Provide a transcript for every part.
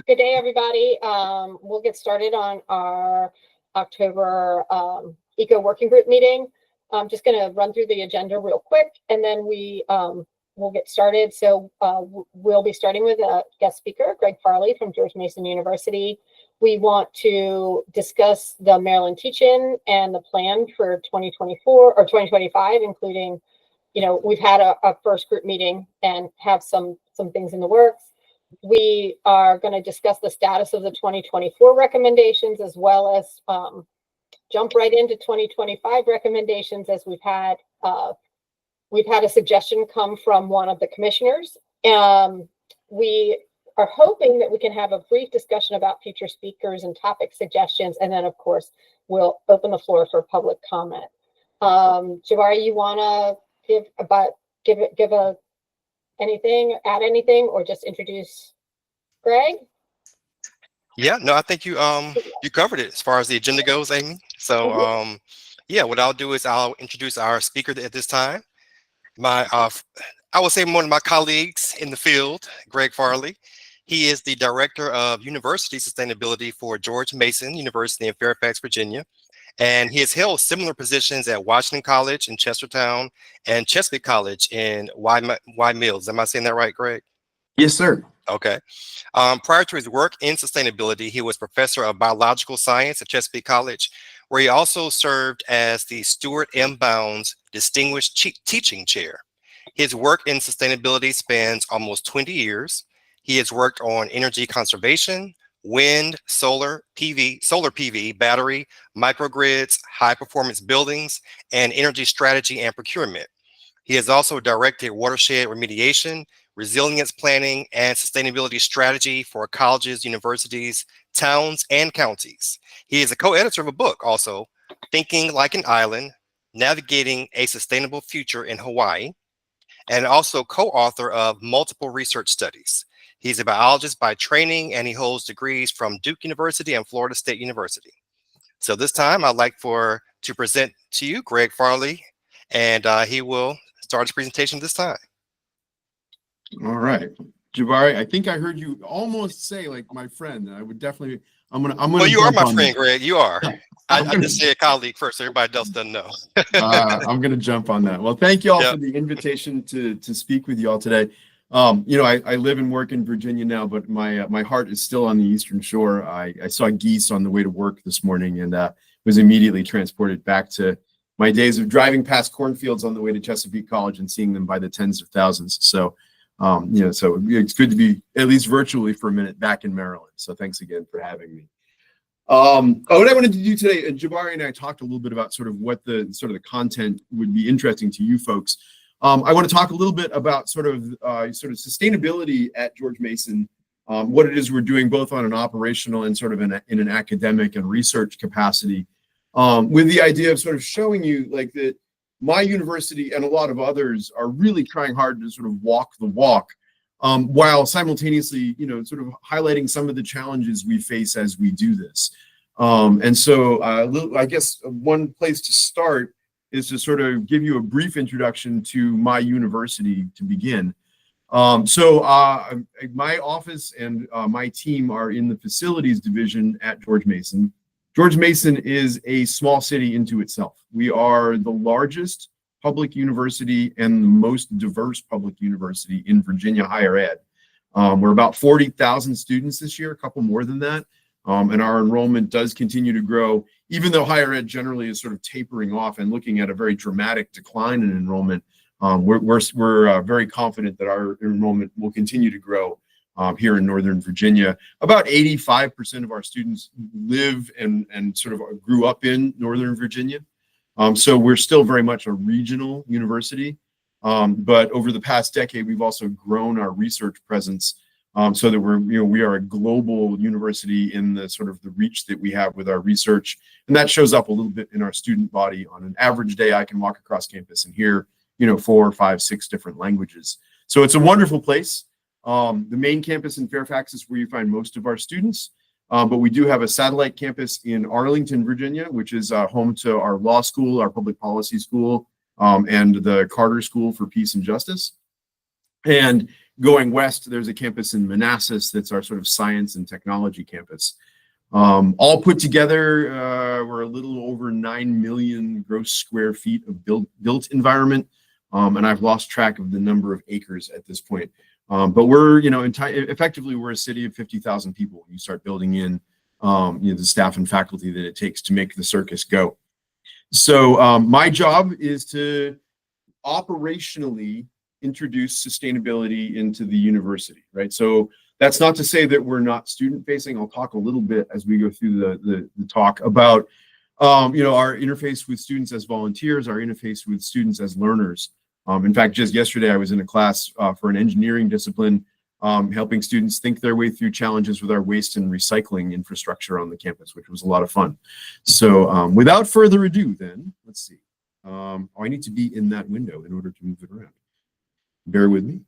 Good day, everybody. We'll get started on our October Eco Working Group meeting. I'm just going to run through the agenda real quick, and then we'll get started. So we'll be starting with a guest speaker, Greg Farley from George Mason University. We want to discuss the Maryland teach-in and the plan for 2024 or 2025, including, we've had a first group meeting and have some things in the works. We are going to discuss the status of the 2024 recommendations, as well as jump right into 2025 recommendations, as we've had a suggestion come from one of the commissioners. We are hoping that we can have a brief discussion about future speakers and topic suggestions, and then of course we'll open the floor for public comment. Jabari, you want to add anything, or just introduce Greg? Yeah, no, I think you covered it as far as the agenda goes, Amy. So yeah, what I'll do is I'll introduce our speaker at this time. I would say one of my colleagues in the field, Greg Farley. He is the Director of University Sustainability for George Mason University in Fairfax, Virginia. And he has held similar positions at Washington College in Chestertown and Chesapeake College in Y Mills. Am I saying that right, Greg? Yes, sir. Okay. Prior to his work in sustainability, he was professor of biological science at Chesapeake College, where he also served as the Stuart M. Bounds Distinguished Teaching Chair. His work in sustainability spans almost 20 years. He has worked on energy conservation, wind, solar PV, battery, microgrids, high performance buildings, and energy strategy and procurement. He has also directed watershed remediation, resilience planning, and sustainability strategy for colleges, universities, towns, and counties. He is a co-editor of a book also, Thinking Like an Island, Navigating a Sustainable Future in Hawaii, and also co-author of multiple research studies. He's a biologist by training, and he holds degrees from Duke University and Florida State University. So this time I'd like to present to you Greg Farley, and he will start his presentation this time. All right, Jabari, I think I heard you almost say like my friend. I would definitely, I'm gonna. Well, you are my friend, Greg. You are. I just say a colleague first. Everybody else doesn't know. I'm gonna jump on that. Well, thank you all for the invitation to speak with you all today. I live and work in Virginia now, but my heart is still on the Eastern Shore. I saw geese on the way to work this morning, and was immediately transported back to my days of driving past cornfields on the way to Chesapeake College and seeing them by the tens of thousands. So, so it's good to be at least virtually for a minute back in Maryland. So thanks again for having me. What I wanted to do today, Jabari and I talked a little bit about sort of what the content would be interesting to you folks. I want to talk a little bit about sort of sustainability at George Mason, what it is we're doing both on an operational and sort of in an academic and research capacity, with the idea of sort of showing you like that my university and a lot of others are really trying hard to sort of walk the walk, while simultaneously, sort of highlighting some of the challenges we face as we do this. And so I guess one place to start is to sort of give you a brief introduction to my university to begin. My office and my team are in the facilities division at George Mason. George Mason is a small city into itself. We are the largest public university and the most diverse public university in Virginia higher ed. We're about 40,000 students this year, a couple more than that. And our enrollment does continue to grow, even though higher ed generally is sort of tapering off and looking at a very dramatic decline in enrollment. We're very confident that our enrollment will continue to grow here in Northern Virginia. About 85% of our students live and sort of grew up in Northern Virginia. So we're still very much a regional university. But over the past decade, we've also grown our research presence so that we are a global university in the sort of the reach that we have with our research. And that shows up a little bit in our student body. On an average day, I can walk across campus and hear, 4, 5, 6 different languages. So it's a wonderful place. The main campus in Fairfax is where you find most of our students. But we do have a satellite campus in Arlington, Virginia, which is home to our law school, our public policy school, and the Carter School for Peace and Justice. And Going west, there's a campus in Manassas that's our sort of science and technology campus. All put together, we're a little over 9 million gross square feet of built environment. And I've lost track of the number of acres at this point. But we're, effectively, we're a city of 50,000 people when you start building in, the staff and faculty that it takes to make the circus go. So my job is to operationally introduce sustainability into the university, right? So that's not to say that we're not student facing. I'll talk a little bit as we go through the talk about, our interface with students as volunteers, our interface with students as learners. In fact, just yesterday, I was in a class for an engineering discipline, helping students think their way through challenges with our waste and recycling infrastructure on the campus, which was a lot of fun. So without further ado, then, let's see. I need to be in that window in order to move it around. Bear with me.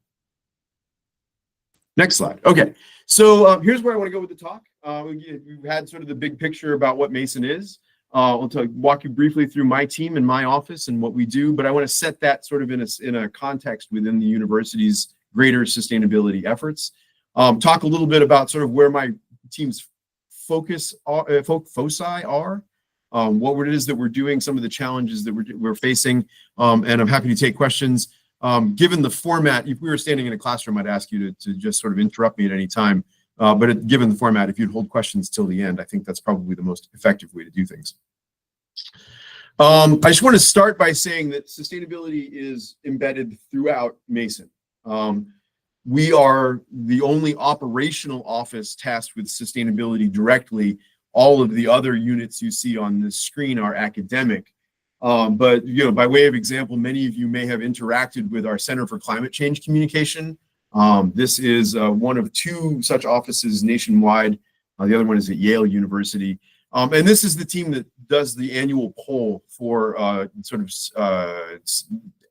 Next slide. Okay, so here's where I want to go with the talk. We've had sort of the big picture about what Mason is. I'll walk you briefly through my team and my office and what we do, but I want to set that sort of in a context within the university's greater sustainability efforts. Talk a little bit about sort of where my team's foci are, what it is that we're doing, some of the challenges that we're facing, and I'm happy to take questions. Given the format, if we were standing in a classroom, I'd ask you to just sort of interrupt me at any time. But given the format, if you'd hold questions till the end, I think that's probably the most effective way to do things. I just want to start by saying that sustainability is embedded throughout Mason. We are the only operational office tasked with sustainability directly. All of the other units you see on this screen are academic. But by way of example, many of you may have interacted with our Center for Climate Change Communication. This is one of 2 such offices nationwide. The other one is at Yale University. And this is the team that does the annual poll for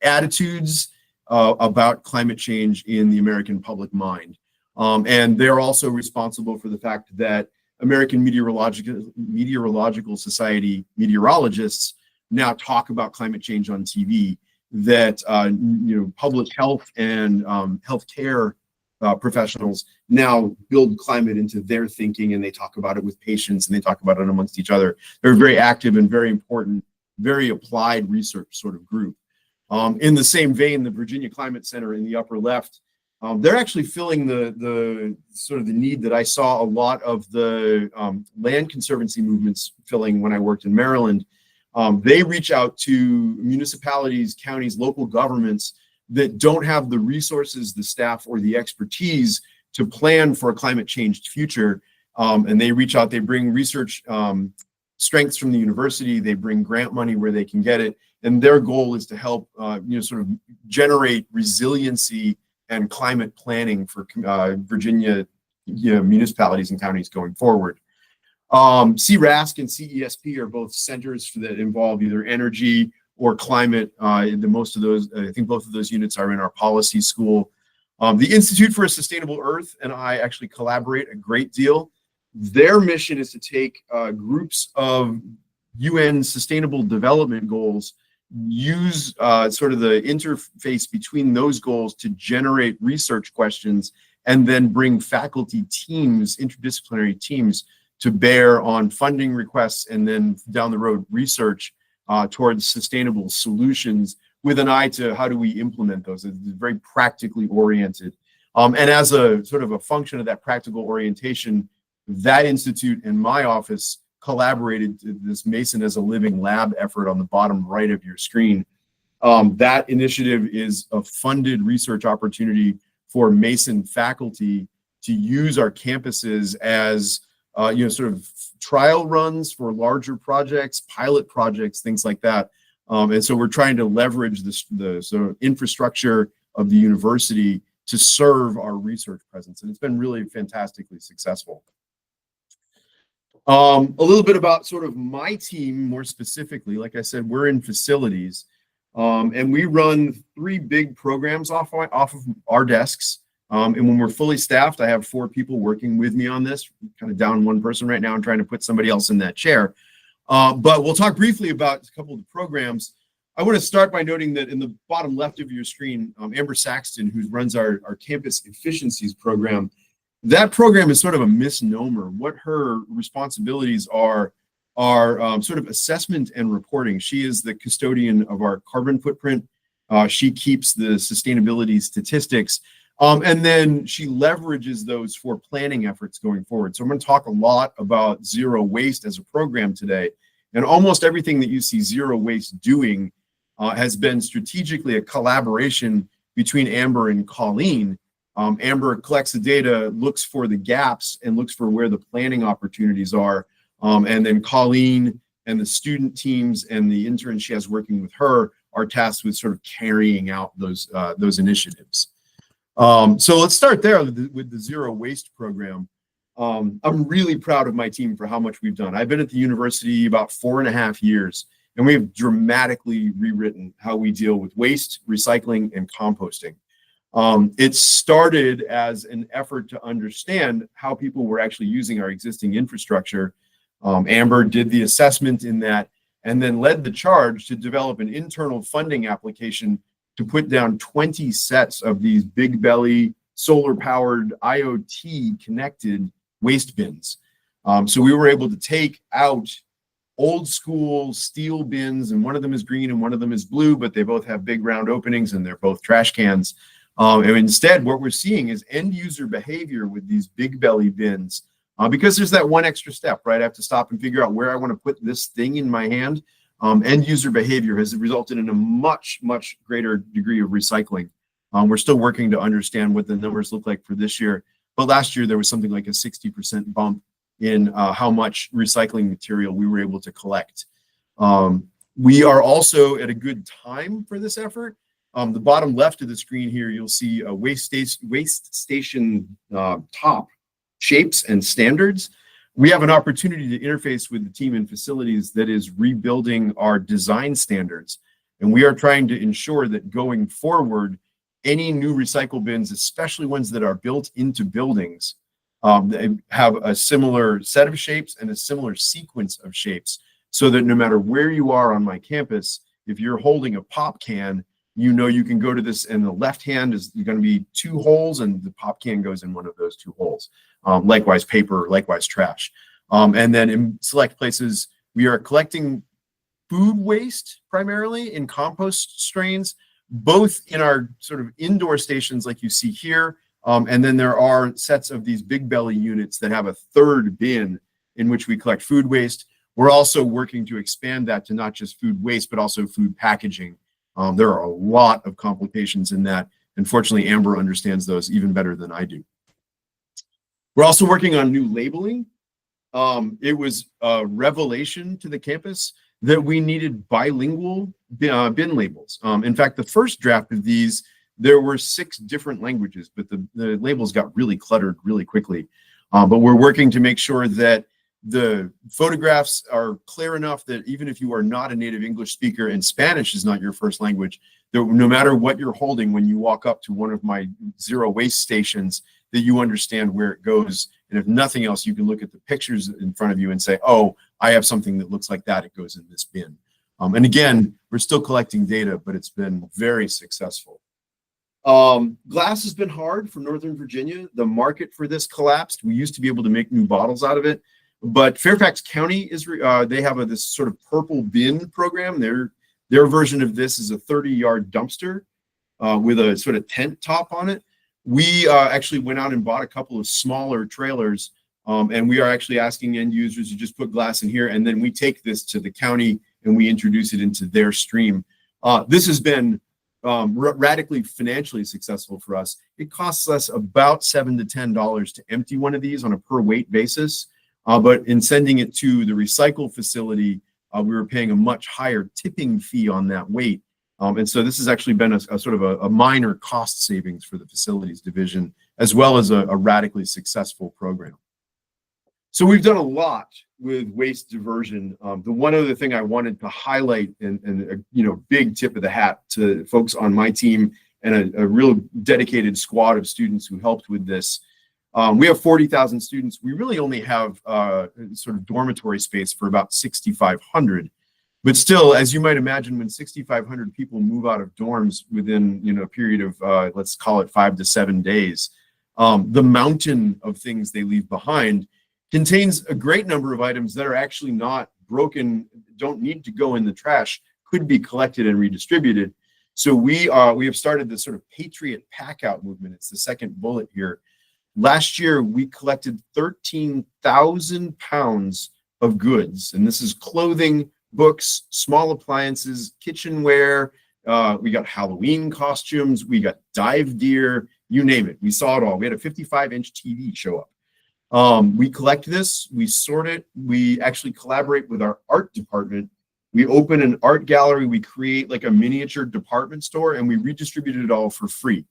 attitudes about climate change in the American public mind. And they're also responsible for the fact that American Meteorological Society meteorologists now talk about climate change on TV, that public health and healthcare professionals now build climate into their thinking, and they talk about it with patients, and they talk about it amongst each other. They're a very active and very important, very applied research sort of group. In the same vein, the Virginia Climate Center in the upper left, they're actually filling the sort of the need that I saw a lot of the land conservancy movements filling when I worked in Maryland. They reach out to municipalities, counties, local governments that don't have the resources, the staff, or the expertise to plan for a climate changed future. And they reach out, they bring research strengths from the university, they bring grant money where they can get it. And their goal is to help, sort of generate resiliency and climate planning for Virginia municipalities and counties going forward. CRASC and CESP are both centers that involve either energy or climate. I think both of those units are in our policy school. The Institute for a Sustainable Earth and I actually collaborate a great deal. Their mission is to take groups of UN Sustainable Development Goals, use sort of the interface between those goals to generate research questions, and then bring faculty teams, interdisciplinary teams, to bear on funding requests, and then down the road research towards sustainable solutions with an eye to how do we implement those. It's very practically oriented. And as a sort of a function of that practical orientation, that institute and my office collaborated to this Mason as a Living Lab effort on the bottom right of your screen. That initiative is a funded research opportunity for Mason faculty to use our campuses as sort of trial runs for larger projects, pilot projects, things like that. And so we're trying to leverage the sort of infrastructure of the university to serve our research presence. And it's been really fantastically successful. A little bit about sort of my team more specifically. Like I said, we're in facilities, and we run 3 big programs off of our desks. And when we're fully staffed, I have 4 people working with me on this. Kind of down 1 person right now and trying to put somebody else in that chair. But we'll talk briefly about a couple of the programs. I want to start by noting that in the bottom left of your screen, Amber Saxton, who runs our campus efficiencies program, that program is sort of a misnomer. What her responsibilities are sort of assessment and reporting. She is the custodian of our carbon footprint. She keeps the sustainability statistics, and then she leverages those for planning efforts going forward. So I'm going to talk a lot about zero waste as a program today, and almost everything that you see zero waste doing has been strategically a collaboration between Amber and Colleen. Amber collects the data, looks for the gaps, and looks for where the planning opportunities are. And then Colleen and the student teams and the interns she has working with her are tasked with sort of carrying out those initiatives. So let's start there with the zero waste program. I'm really proud of my team for how much we've done. I've been at the university about 4.5 years, and we have dramatically rewritten how we deal with waste, recycling, and composting. It started as an effort to understand how people were actually using our existing infrastructure. Amber did the assessment in that and then led the charge to develop an internal funding application to put down 20 sets of these big belly solar powered IoT connected waste bins. So we were able to take out old school steel bins, and one of them is green and one of them is blue, but they both have big round openings and they're both trash cans. And instead, what we're seeing is end user behavior with these big belly bins, because there's that one extra step, right? I have to stop and figure out where I want to put this thing in my hand. End user behavior has resulted in a much, much greater degree of recycling. We're still working to understand what the numbers look like for this year, but last year there was something like a 60% bump in how much recycling material we were able to collect. We are also at a good time for this effort. The bottom left of the screen here, you'll see a waste station top shapes and standards. We have an opportunity to interface with the team in facilities that is rebuilding our design standards. And we are trying to ensure that going forward, any new recycle bins, especially ones that are built into buildings, they have a similar set of shapes and a similar sequence of shapes, so that no matter where you are on my campus, if you're holding a pop can, you know you can go to this, and the left hand is going to be 2 holes, and the pop can goes in one of those 2 holes. Likewise paper, likewise trash. And then in select places, we are collecting food waste primarily in compost strains, both in our sort of indoor stations like you see here, and then there are sets of these big belly units that have a 3rd bin in which we collect food waste. We're also working to expand that to not just food waste, but also food packaging. There are a lot of complications in that. Unfortunately, Amber understands those even better than I do. We're also working on new labeling. It was a revelation to the campus that we needed bilingual bin labels. In fact, the first draft of these, there were 6 different languages, but the labels got really cluttered really quickly. But we're working to make sure that the photographs are clear enough that even if you are not a native English speaker and Spanish is not your first language, that no matter what you're holding when you walk up to one of my zero waste stations, that you understand where it goes. And if nothing else, you can look at the pictures in front of you and say, oh, I have something that looks like that. It goes in this bin. And again, we're still collecting data, but it's been very successful. Glass has been hard for Northern Virginia. The market for this collapsed. We used to be able to make new bottles out of it, but Fairfax County is they have this sort of purple bin program. Their version of this is a 30-yard dumpster with a sort of tent top on it. We actually went out and bought a couple of smaller trailers, and we are actually asking end users to just put glass in here, and then we take this to the county and we introduce it into their stream. This has been radically financially successful for us. It costs us about $7 to $10 to empty one of these on a per weight basis, but in sending it to the recycle facility, we were paying a much higher tipping fee on that weight. And so this has actually been a sort of a minor cost savings for the facilities division, as well as a radically successful program. So we've done a lot with waste diversion. The one other thing I wanted to highlight, and big tip of the hat to folks on my team and a real dedicated squad of students who helped with this. We have 40,000 students. We really only have sort of dormitory space for about 6,500. But still, as you might imagine, when 6,500 people move out of dorms within, a period of, let's call it 5 to 7 days, the mountain of things they leave behind contains a great number of items that are actually not broken, don't need to go in the trash, could be collected and redistributed. So we have started this sort of Patriot Pack Out movement. It's the second bullet here. Last year, we collected 13,000 pounds of goods, and this is clothing, books, small appliances, kitchenware. We got Halloween costumes. We got dive gear, you name it. We saw it all. We had a 55-inch TV show up. We collect this, we sort it. We actually collaborate with our art department. We open an art gallery. We create like a miniature department store, and we redistributed it all for free.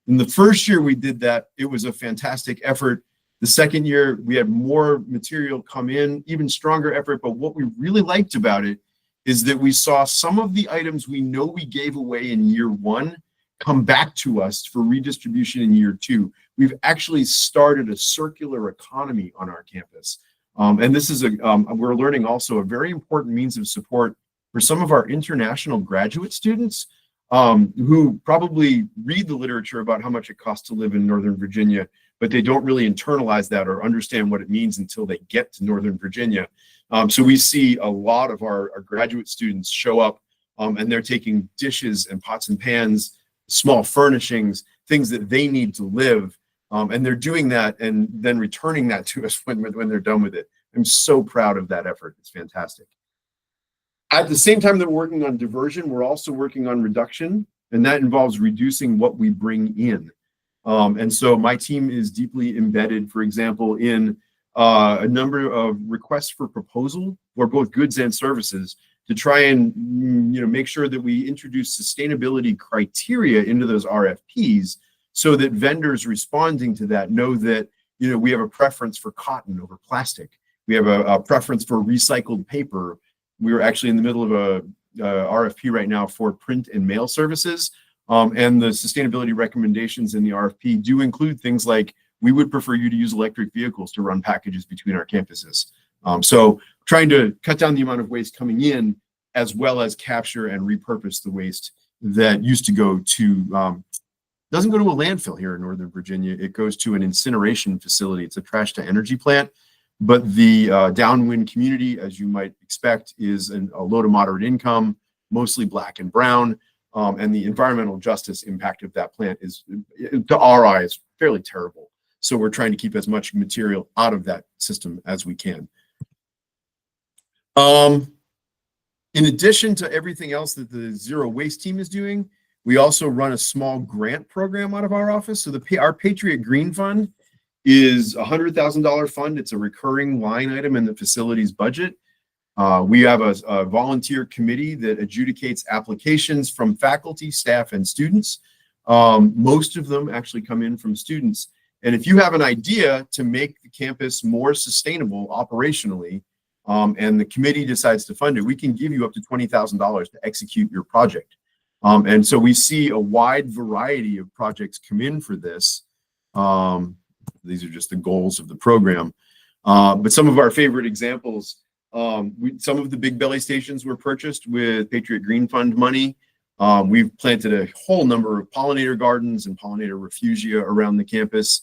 In the first year we did that, it was a fantastic effort. The second year, we had more material come in, even stronger effort. But what we really liked about it is that we saw some of the items we know we gave away in year one come back to us for redistribution in year two. We've actually started a circular economy on our campus. And this is we're learning also a very important means of support for some of our international graduate students who probably read the literature about how much it costs to live in Northern Virginia, but they don't really internalize that or understand what it means until they get to Northern Virginia. So we see a lot of our graduate students show up and they're taking dishes and pots and pans, small furnishings, things that they need to live. And they're doing that and then returning that to us when they're done with it. I'm so proud of that effort. It's fantastic. At the same time that we're working on diversion, we're also working on reduction, and that involves reducing what we bring in. And so my team is deeply embedded, for example, in a number of requests for proposal for both goods and services to try and make sure that we introduce sustainability criteria into those RFPs so that vendors responding to that know that we have a preference for cotton over plastic. We have a preference for recycled paper. We're actually in the middle of a RFP right now for print and mail services. And the sustainability recommendations in the RFP do include things like, we would prefer you to use electric vehicles to run packages between our campuses. So trying to cut down the amount of waste coming in, as well as capture and repurpose the waste that used to go to, doesn't go to a landfill here in Northern Virginia. It goes to an incineration facility. It's a trash to energy plant. But the downwind community, as you might expect, is a low to moderate income, mostly Black and brown. And the environmental justice impact of that plant is, to our eyes, fairly terrible. So we're trying to keep as much material out of that system as we can. In addition to everything else that the Zero Waste team is doing, we also run a small grant program out of our office. So our Patriot Green Fund is a $100,000 fund. It's a recurring line item in the facilities budget. We have a volunteer committee that adjudicates applications from faculty, staff, and students. Most of them actually come in from students. And if you have an idea to make the campus more sustainable operationally, and the committee decides to fund it, we can give you up to $20,000 to execute your project. And so we see a wide variety of projects come in for this. These are just the goals of the program. But some of our favorite examples, some of the Big Belly stations were purchased with Patriot Green Fund money. We've planted a whole number of pollinator gardens and pollinator refugia around the campus.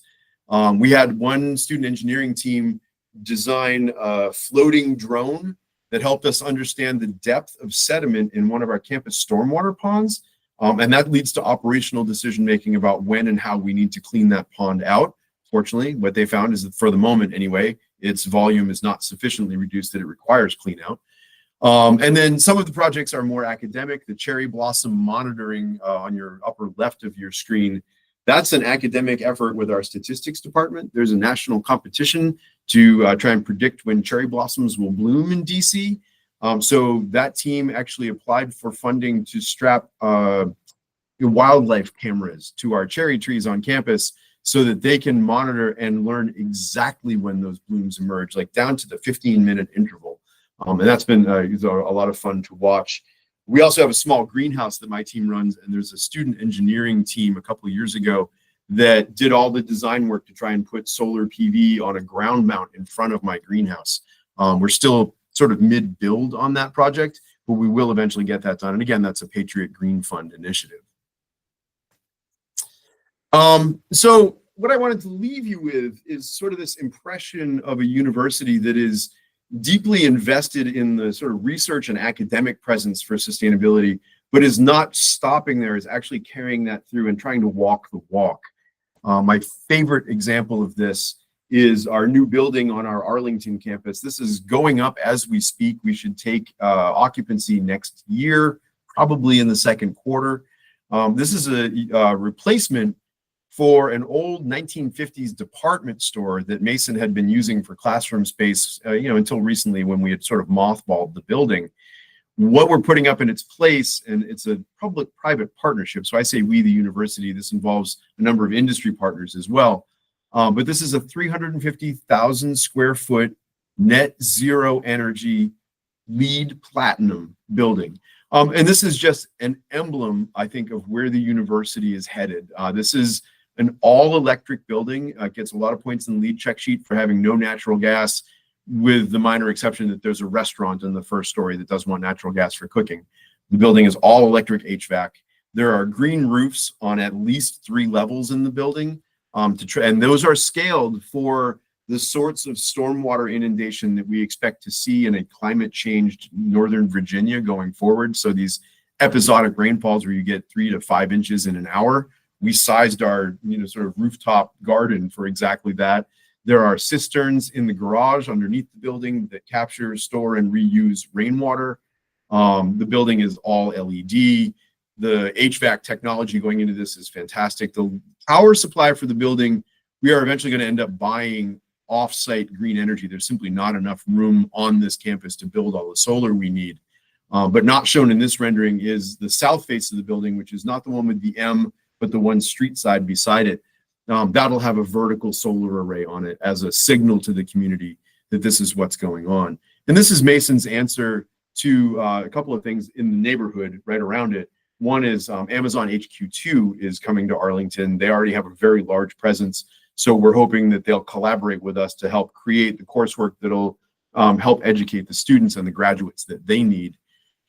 We had one student engineering team design a floating drone that helped us understand the depth of sediment in one of our campus stormwater ponds. And that leads to operational decision-making about when and how we need to clean that pond out. Fortunately, what they found is that for the moment anyway, its volume is not sufficiently reduced that it requires clean out. And then some of the projects are more academic. The cherry blossom monitoring on your upper left of your screen, that's an academic effort with our statistics department. There's a national competition to try and predict when cherry blossoms will bloom in DC. So that team actually applied for funding to strap wildlife cameras to our cherry trees on campus so that they can monitor and learn exactly when those blooms emerge, like down to the 15-minute interval. And that's been a lot of fun to watch. We also have a small greenhouse that my team runs, and there's a student engineering team a couple of years ago that did all the design work to try and put solar PV on a ground mount in front of my greenhouse. We're still sort of mid-build on that project, but we will eventually get that done. And again, that's a Patriot Green Fund initiative. So what I wanted to leave you with is sort of this impression of a university that is deeply invested in the sort of research and academic presence for sustainability, but is not stopping there, is actually carrying that through and trying to walk the walk. My favorite example of this is our new building on our Arlington campus. This is going up as we speak. We should take occupancy next year, probably in the second quarter. This is a replacement for an old 1950s department store that Mason had been using for classroom space, until recently when we had sort of mothballed the building. What we're putting up in its place, and it's a public-private partnership. So I say we, the university, this involves a number of industry partners as well. But this is a 350,000 square foot net zero energy LEED platinum building. And this is just an emblem, I think, of where the university is headed. This is an all-electric building. Gets a lot of points in the LEED check sheet for having no natural gas, with the minor exception that there's a restaurant in the first story that does want natural gas for cooking. The building is all electric HVAC. There are green roofs on at least 3 levels in the building, and those are scaled for the sorts of stormwater inundation that we expect to see in a climate-changed Northern Virginia going forward. So these episodic rainfalls where you get 3 to 5 inches in an hour. We sized our, sort of rooftop garden for exactly that. There are cisterns in the garage underneath the building that capture, store, and reuse rainwater. The building is all LED. The HVAC technology going into this is fantastic. The power supply for the building, we are eventually going to end up buying off-site green energy. There's simply not enough room on this campus to build all the solar we need. But not shown in this rendering is the south face of the building, which is not the one with the M, but the one street side beside it. That'll have a vertical solar array on it as a signal to the community that this is what's going on. And this is Mason's answer to a couple of things in the neighborhood right around it. One is Amazon HQ2 is coming to Arlington. They already have a very large presence. So we're hoping that they'll collaborate with us to help create the coursework that'll help educate the students and the graduates that they need.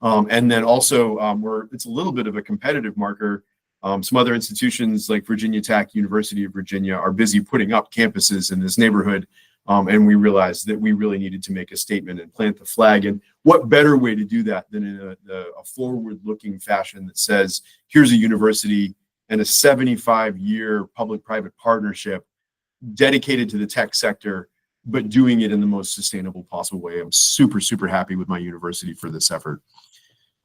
And then also, it's a little bit of a competitive marker. Some other institutions like Virginia Tech, University of Virginia are busy putting up campuses in this neighborhood. And we realized that we really needed to make a statement and plant the flag. And what better way to do that than in a forward-looking fashion that says, here's a university and a 75-year public-private partnership dedicated to the tech sector, but doing it in the most sustainable possible way. I'm super, super happy with my university for this effort.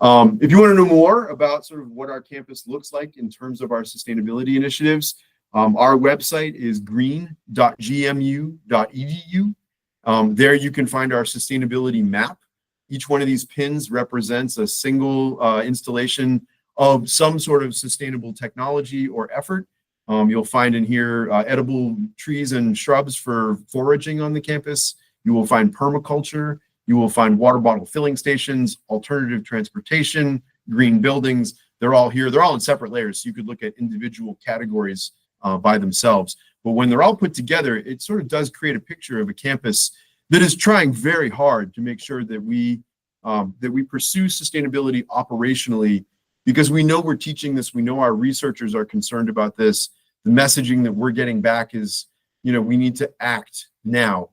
If you want to know more about sort of what our campus looks like in terms of our sustainability initiatives, our website is green.gmu.edu. There you can find our sustainability map. Each one of these pins represents a single installation of some sort of sustainable technology or effort. You'll find in here edible trees and shrubs for foraging on the campus. You will find permaculture. You will find water bottle filling stations, alternative transportation, green buildings. They're all here. They're all in separate layers. So you could look at individual categories by themselves. But when they're all put together, it sort of does create a picture of a campus that is trying very hard to make sure that we pursue sustainability operationally, because we know we're teaching this. We know our researchers are concerned about this. The messaging that we're getting back is, we need to act now.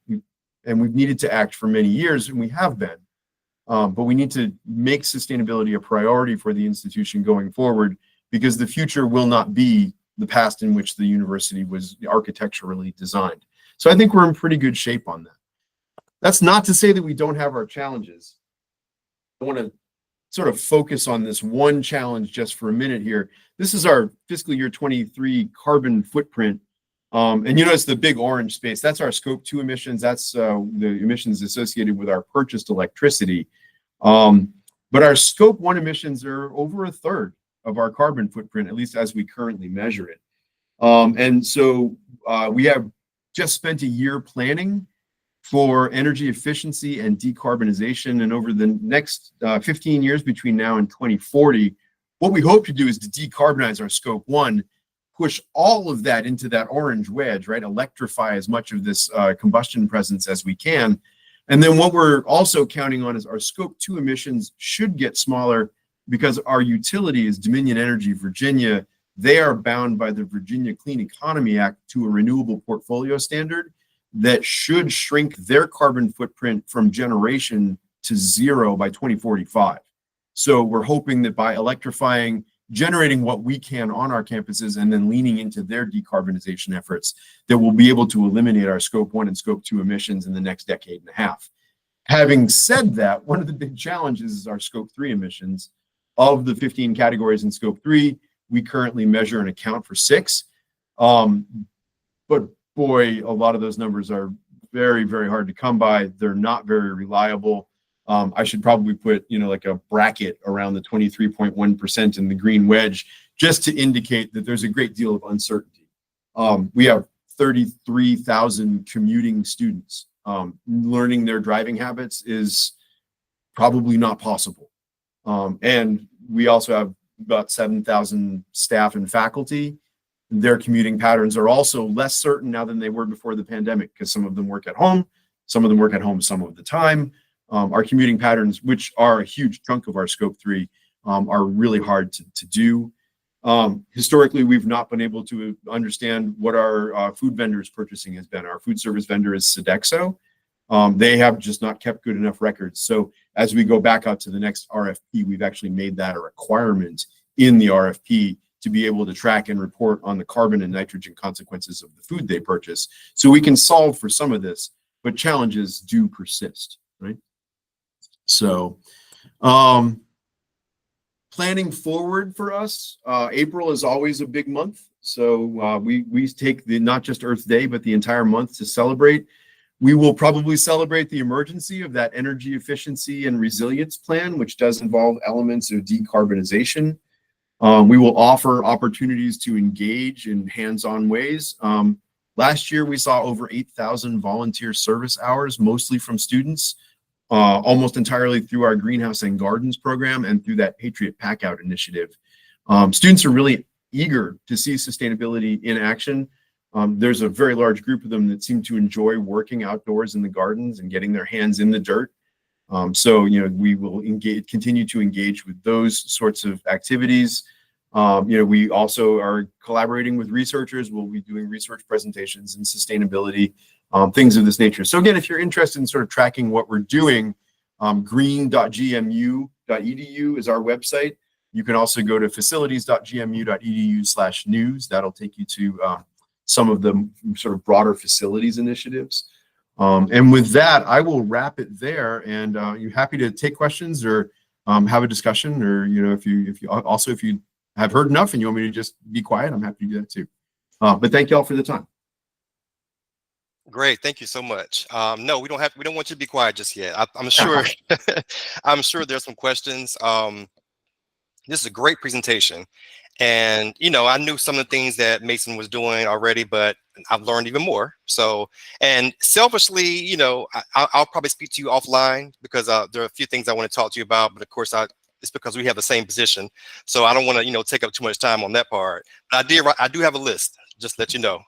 And we've needed to act for many years, and we have been. But we need to make sustainability a priority for the institution going forward, because the future will not be the past in which the university was architecturally designed. So I think we're in pretty good shape on that. That's not to say that we don't have our challenges. I want to sort of focus on this one challenge just for a minute here. This is our fiscal year 23 carbon footprint. And you notice the big orange space, that's our scope 2 emissions. That's the emissions associated with our purchased electricity. But our scope 1 emissions are over a third of our carbon footprint, at least as we currently measure it. And so we have just spent a year planning for energy efficiency and decarbonization. And over the next 15 years between now and 2040, what we hope to do is to decarbonize our scope 1, push all of that into that orange wedge, right? Electrify as much of this combustion presence as we can. And then what we're also counting on is our scope 2 emissions should get smaller because our utility is Dominion Energy Virginia. They are bound by the Virginia Clean Economy Act to a renewable portfolio standard that should shrink their carbon footprint from generation to 0 by 2045. So we're hoping that by electrifying, generating what we can on our campuses and then leaning into their decarbonization efforts, that we'll be able to eliminate our scope 1 and scope 2 emissions in the next decade and a half. Having said that, one of the big challenges is our scope 3 emissions. Of the 15 categories in scope 3, we currently measure and account for 6. But boy, a lot of those numbers are very, very hard to come by. They're not very reliable. I should probably put, like a bracket around the 23.1% in the green wedge, just to indicate that there's a great deal of uncertainty. We have 33,000 commuting students. Learning their driving habits is probably not possible. And we also have about 7,000 staff and faculty. Their commuting patterns are also less certain now than they were before the pandemic, because some of them work at home, some of them work at home some of the time. Our commuting patterns, which are a huge chunk of our scope 3, are really hard to do. Historically, we've not been able to understand what our food vendors purchasing has been. Our food service vendor is Sodexo. They have just not kept good enough records. So as we go back out to the next RFP, we've actually made that a requirement in the RFP to be able to track and report on the carbon and nitrogen consequences of the food they purchase. So we can solve for some of this, but challenges do persist, right? So planning forward for us, April is always a big month. So we take not just Earth Day, but the entire month to celebrate. We will probably celebrate the emergency of that energy efficiency and resilience plan, which does involve elements of decarbonization. We will offer opportunities to engage in hands-on ways. Last year, we saw over 8,000 volunteer service hours, mostly from students, almost entirely through our Greenhouse and Gardens program and through that Patriot Pack-Out initiative. Students are really eager to see sustainability in action. There's a very large group of them that seem to enjoy working outdoors in the gardens and getting their hands in the dirt. So, we will continue to engage with those sorts of activities. We also are collaborating with researchers. We'll be doing research presentations in sustainability, things of this nature. So again, if you're interested in sort of tracking what we're doing, green.gmu.edu is our website. You can also go to facilities.gmu.edu/news. That'll take you to some of the sort of broader facilities initiatives. And with that, I will wrap it there. And you're happy to take questions or have a discussion, or if you have heard enough and you want me to just be quiet, I'm happy to do that too. But thank you all for the time. Great, thank you so much. No, we don't want you to be quiet just yet. I'm sure I'm sure there's some questions. This is a great presentation. And, I knew some of the things that Mason was doing already, but I've learned even more. So, and selfishly, I'll probably speak to you offline because there are a few things I want to talk to you about. But of course, it's because we have the same position. So I don't want to, take up too much time on that part. But I do have a list, just to let you know,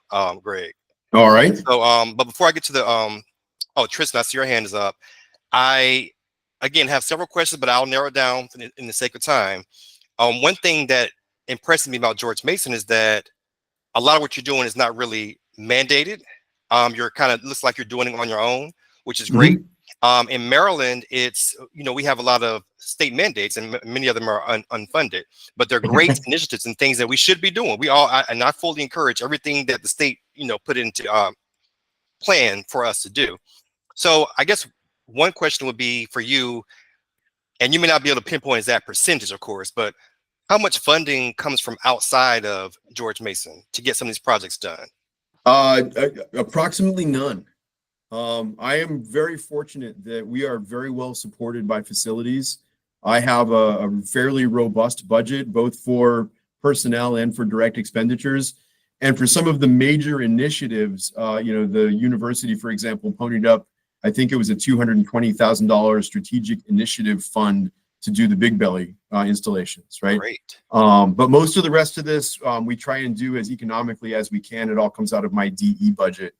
Greg. All right. So, but before I get to the, Tristan, I see your hand is up. I, again, have several questions, but I'll narrow it down in the sake of time. One thing that impresses me about George Mason is that a lot of what you're doing is not really mandated. You're looks like you're doing it on your own, which is great. In Maryland, it's, we have a lot of state mandates and many of them are unfunded, but they're great initiatives and things that we should be doing. I fully encourage everything that the state, put into plan for us to do. So I guess one question would be for you, and you may not be able to pinpoint exact percentage, of course, but how much funding comes from outside of George Mason to get some of these projects done? Approximately none. I am very fortunate that we are very well supported by facilities. I have a fairly robust budget, both for personnel and for direct expenditures. And for some of the major initiatives, the university, for example, ponied up, I think it was a $220,000 strategic initiative fund to do the Big Belly installations, right? Great. But most of the rest of this, we try and do as economically as we can. It all comes out of my DE budget,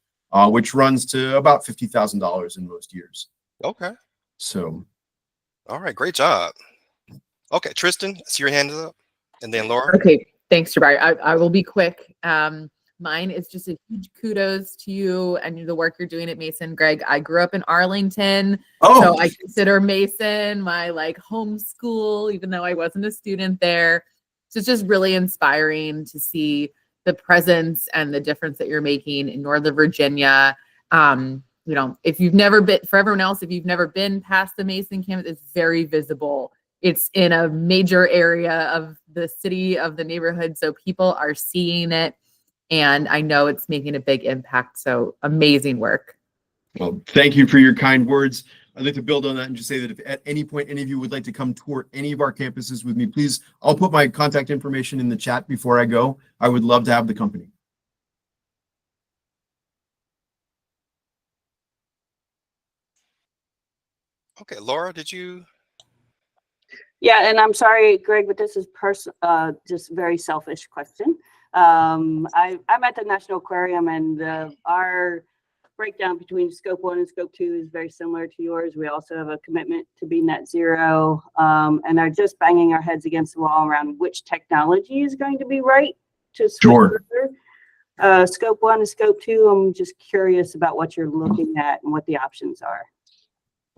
which runs to about $50,000 in most years. Okay. So, All right. Great job. Okay, Tristan, I see your hand is up. And then Laura. Okay, thanks, Jabari. I will be quick. Mine is just a huge kudos to you and the work you're doing at Mason. Greg, I grew up in Arlington, so I consider Mason my like home school, even though I wasn't a student there. So it's just really inspiring to see the presence and the difference that you're making in Northern Virginia. You know, if you've never been, for everyone else, if you've never been past the Mason campus, it's very visible. It's in a major area of the city, of the neighborhood, so people are seeing it, and I know it's making a big impact. So amazing work. well, thank you for your kind words. I'd like to build on that and just say that if at any point any of you would like to come tour any of our campuses with me, please, I'll put my contact information in the chat before I go. I would love to have the company. Okay, Laura, did you? Yeah, and I'm sorry, Greg, but this is just very selfish question. I'm at the National Aquarium, and our breakdown between Scope 1 and Scope 2 is very similar to yours. We also have a commitment to be net zero, and are just banging our heads against the wall around which technology is going to be right to switch Sure. over. Scope 1 and Scope 2, I'm just curious about what you're looking at and what the options are.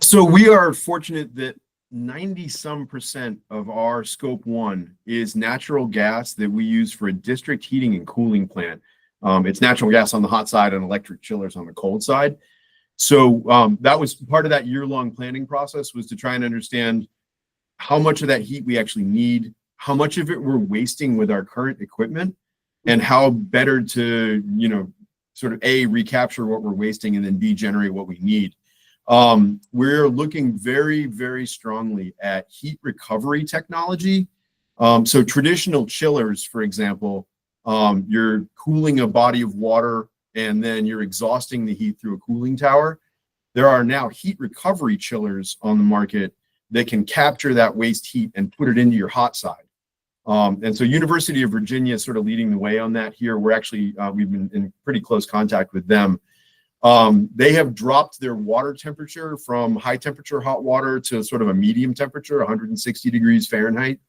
So we are fortunate that 90% of our Scope 1 is natural gas that we use for a district heating and cooling plant. It's natural gas on the hot side and electric chillers on the cold side. So that was part of that year-long planning process, was to try and understand how much of that heat we actually need, how much of it we're wasting with our current equipment, and how better to, you know, sort of A, recapture what we're wasting, and then B, generate what we need. We're looking very, very strongly at heat recovery technology. So traditional chillers, for example, you're cooling a body of water and then you're exhausting the heat through a cooling tower. There are now heat recovery chillers on the market that can capture that waste heat and put it into your hot side. And so University of Virginia is sort of leading the way on that here. We're actually, we've been in pretty close contact with them. They have dropped their water temperature from high temperature hot water to sort of a medium temperature, 160 degrees Fahrenheit.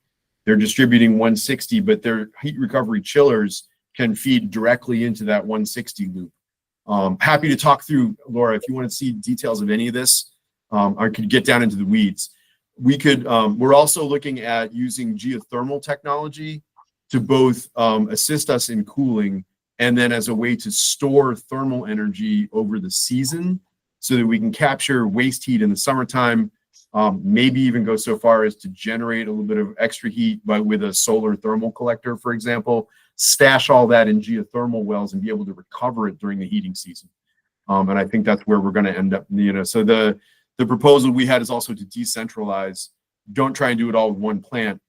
They're distributing 160, but their heat recovery chillers can feed directly into that 160 loop. Happy to talk through, Laura, if you want to see details of any of this, I could get down into the weeds. We could, we're also looking at using geothermal technology to both assist us in cooling, and then as a way to store thermal energy over the season so that we can capture waste heat in the summertime, maybe even go so far as to generate a little bit of extra heat with a solar thermal collector, for example, stash all that in geothermal wells and be able to recover it during the heating season. And I think that's where we're going to end up, you know. So the proposal we had is also to decentralize. Don't try and do it all with one plant.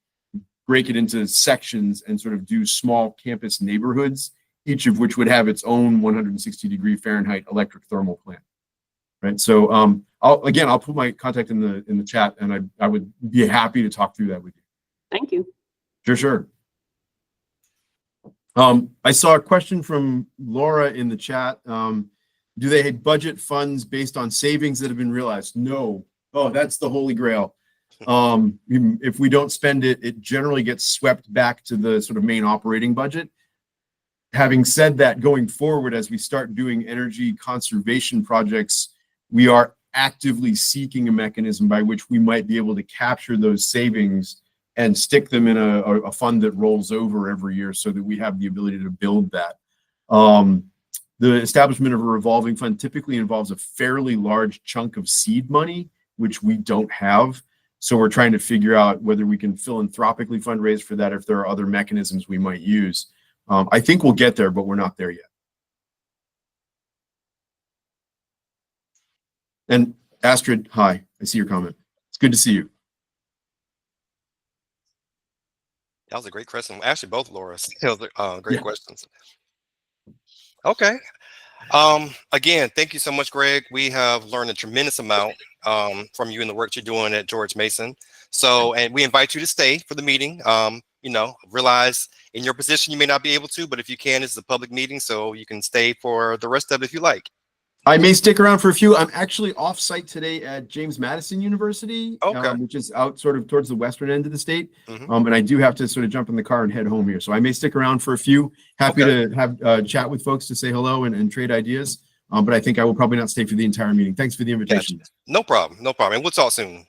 Break it into sections and sort of do small campus neighborhoods, each of which would have its own 160 degree Fahrenheit electric thermal plant, right? So I'll put my contact in the chat, and I would be happy to talk through that with you. Thank you. Sure. I saw a question from Laura in the chat. Do they budget funds based on savings that have been realized? No. Oh, that's the holy grail. If we don't spend it, it generally gets swept back to the sort of main operating budget. Having said that, going forward, as we start doing energy conservation projects, we are actively seeking a mechanism by which we might be able to capture those savings and stick them in a fund that rolls over every year so that we have the ability to build that. The establishment of a revolving fund typically involves a fairly large chunk of seed money, which we don't have. So we're trying to figure out whether we can philanthropically fundraise for that, if there are other mechanisms we might use. I think we'll get there, but we're not there yet. And Astrid, hi, I see your comment. It's good to see you. That was a great question. Actually, both Laura's. Those are great Yeah. questions. Okay. Again, thank you so much, Greg. We have learned a tremendous amount from you and the work you're doing at George Mason. So, and we invite you to stay for the meeting. You know, realize in your position you may not be able to, but if you can, it's a public meeting, so you can stay for the rest of it if you like. I may stick around for a few. I'm actually off site today at James Madison University, Okay. which is out sort of towards the western end of the state. Mhm. And I do have to sort of jump in the car and head home here. So I may stick around for a few. Happy to have chat with folks to say hello and trade ideas. But I think I will probably not stay for the entire meeting. Thanks for the invitation. Gotcha. No problem. No problem. And we'll talk soon.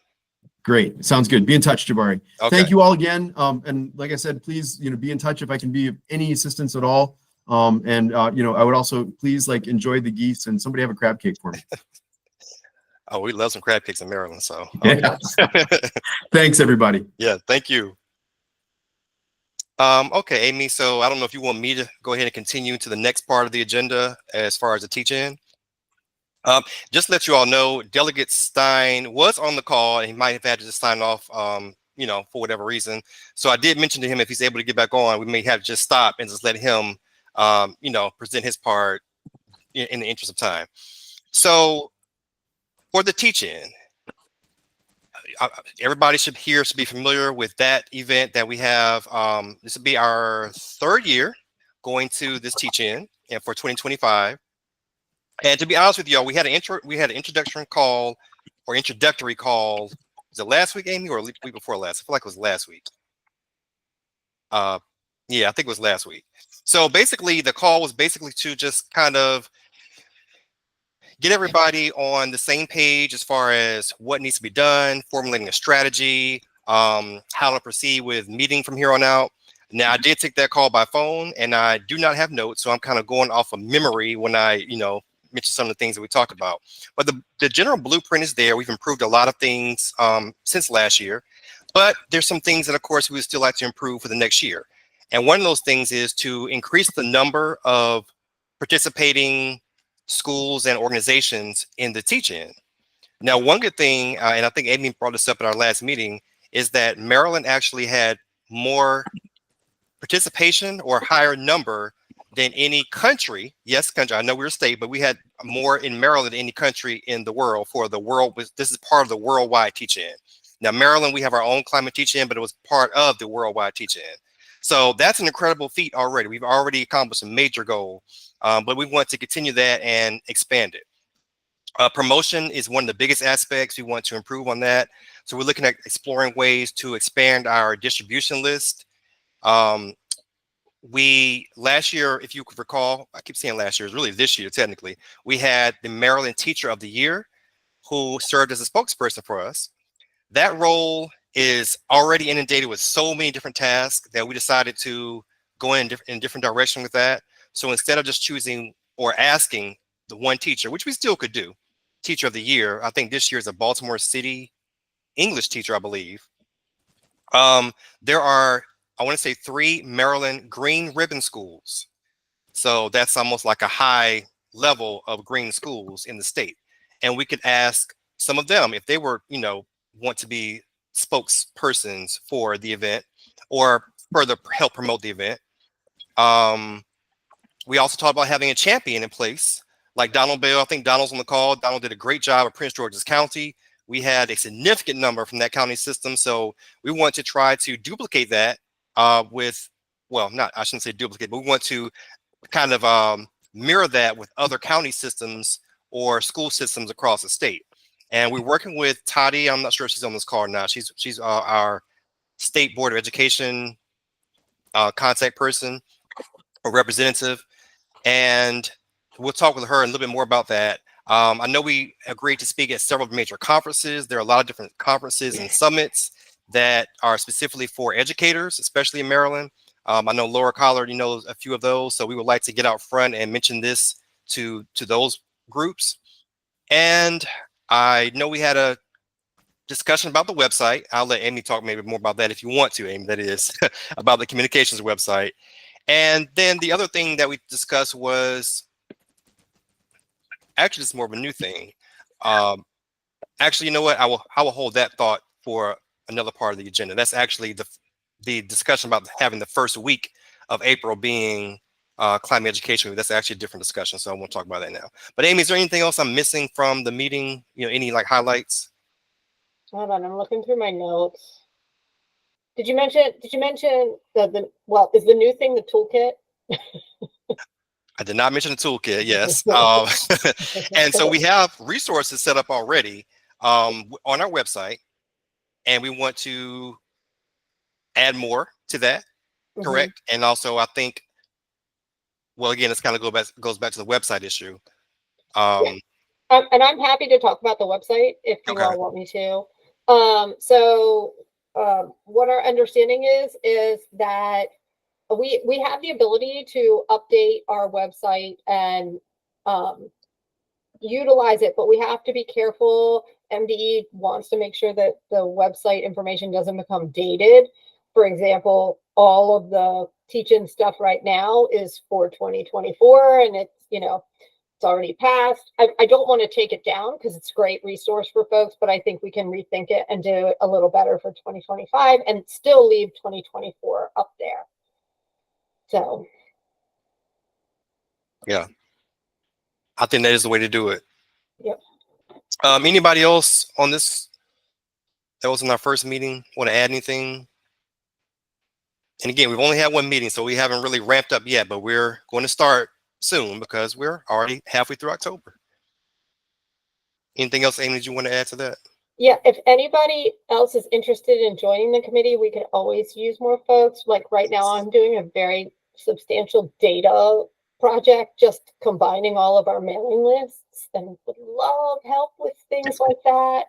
Great. Sounds good. Be in touch, Jabari. Okay. Thank you all again. And like I said, please, be in touch if I can be of any assistance at all. I would also please enjoy the geese and somebody have a crab cake for me. Oh, we love some crab cakes in Maryland. So, Yeah. Thanks, everybody. yeah, thank you. Okay, Amy. So I don't know if you want me to go ahead and continue to the next part of the agenda as far as the teach-in. Just to let you all know, Delegate Stein was on the call and he might have had to just sign off, for whatever reason. So I did mention to him if he's able to get back on, we may have to just stop and just let him, present his part in the interest of time. So for the teach-in, everybody should be familiar with that event that we have. This will be our third year going to this teach-in and for 2025. And to be honest with y'all, we had an introductory call. Was it last week, Amy, or the week before last? I feel like it was last week. Yeah, I think it was last week. So basically, the call was basically to just kind of get everybody on the same page as far as what needs to be done, formulating a strategy, how to proceed with meeting from here on out. Now, I did take that call by phone, and I do not have notes, so I'm kind of going off of memory when I, mention some of the things that we talked about. But the general blueprint is there. We've improved a lot of things since last year, but there's some things that, of course, we would still like to improve for the next year. And one of those things is to increase the number of participating schools and organizations in the teach-in. Now, one good thing, and I think Amy brought this up at our last meeting, is that Maryland actually had more participation or higher number than any country. Yes, country. I know we're a state, but we had more in Maryland than any country in the world for the world. This is part of the worldwide teach-in. Now, Maryland, we have our own climate teach-in, but it was part of the worldwide teach-in. So that's an incredible feat already. We've already accomplished a major goal, but we want to continue that and expand it. Promotion is one of the biggest aspects. We want to improve on that. So we're looking at exploring ways to expand our distribution list. Last year, if you could recall, I keep saying last year, it's really this year technically, we had the Maryland Teacher of the Year who served as a spokesperson for us. That role is already inundated with so many different tasks that we decided to go in different direction with that. So instead of just choosing or asking the one teacher, which we still could do, Teacher of the Year, I think this year is a Baltimore City English teacher, I believe. There are, I want to say, 3 Maryland green ribbon schools. So that's almost like a high level of green schools in the state. And we could ask some of them if they were, want to be spokespersons for the event or further help promote the event. We also talked about having a champion in place, like Donald Bell. I think Donald's on the call. Donald did a great job at Prince George's County. We had a significant number from that county system. So we want to try to duplicate that I shouldn't say duplicate, but we want to kind of mirror that with other county systems or school systems across the state. And we're working with Toddy. I'm not sure if she's on this call or not. She's our State Board of Education contact person or representative. And we'll talk with her a little bit more about that. I know we agreed to speak at several major conferences. There are a lot of different conferences and summits that are specifically for educators, especially in Maryland. I know Laura Collard, knows a few of those. So we would like to get out front and mention this to those groups. And I know we had a discussion about the website. I'll let Amy talk maybe more about that if you want to, Amy, that is, about the communications website. And then the other thing that we discussed was, actually, it's more of a new thing. Actually, you know what? I will hold that thought for another part of the agenda. That's actually the discussion about having the first week of April being climate education week. That's actually a different discussion, so I won't talk about that now. But Amy, is there anything else I'm missing from the meeting? Any highlights? Hold on, I'm looking through my notes. Did you mention is the new thing the toolkit? I did not mention the toolkit. Yes. And so we have resources set up already on our website, and we want to add more to that. Mhm. Correct. And also, I think, well, again, it's kind of goes back to the website issue. And I'm happy to talk about the website if you Okay. all want me to. What our understanding is that we have the ability to update our website and utilize it, but we have to be careful. MDE wants to make sure that the website information doesn't become dated. For example, all of the teaching stuff right now is for 2024, and it's, it's already passed. I don't want to take it down because it's a great resource for folks, but I think we can rethink it and do it a little better for 2025 and still leave 2024 up there. So. Yeah. I think that is the way to do it. Yep. Anybody else on this that was in our first meeting want to add anything? And again, we've only had one meeting, so we haven't really ramped up yet, but we're going to start soon because we're already halfway through October. Anything else, Amy, that you want to add to that? Yeah, if anybody else is interested in joining the committee, we could always use more folks. Like right now, I'm doing a very substantial data project, just combining all of our mailing lists, and would love help with things like that.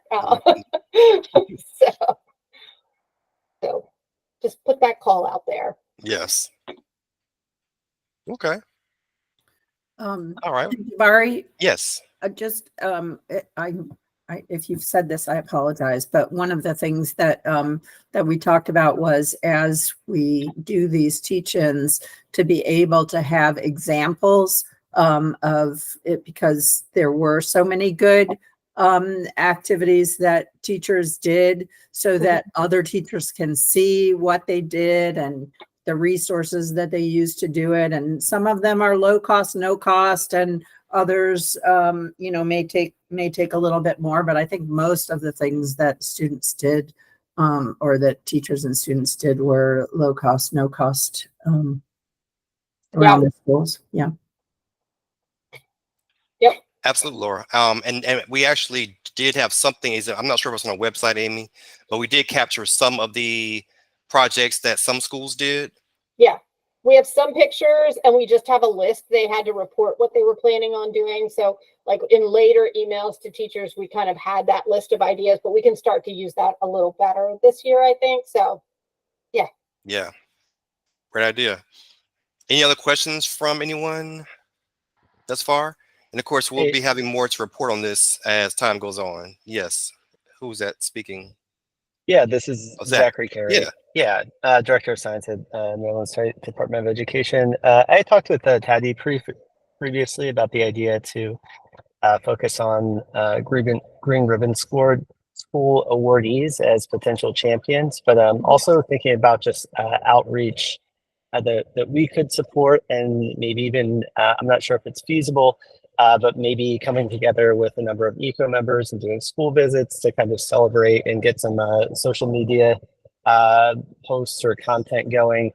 So just put that call out there. Yes. Okay. All right. Barry, Yes. if you've said this, I apologize. But one of the things that that we talked about was, as we do these teach-ins, to be able to have examples of it, because there were so many good activities that teachers did, so that other teachers can see what they did and the resources that they used to do it. And some of them are low cost, no cost, and others, may take a little bit more. But I think most of the things that students did, or that teachers and students did, were low cost, no cost around the schools. Yeah. Yep. Absolutely, Laura. And we actually did have something. I'm not sure if it's on our website, Amy, but we did capture some of the projects that some schools did. Yeah, we have some pictures, and we just have a list. They had to report what they were planning on doing. So like in later emails to teachers, we kind of had that list of ideas, but we can start to use that a little better this year, I think. So yeah. Yeah. Great idea. Any other questions from anyone thus far? And of course, we'll be having more to report on this as time goes on. Yes. Who's that speaking? Yeah, this is Zach. Zachary Carey. Yeah, Director of Science at Maryland State Department of Education. I talked with Taddy previously about the idea to focus on Green Ribbon School awardees as potential champions, but also thinking about just outreach that we could support, and maybe even, I'm not sure if it's feasible, but maybe coming together with a number of ECO members and doing school visits to kind of celebrate and get some social media posts or content going.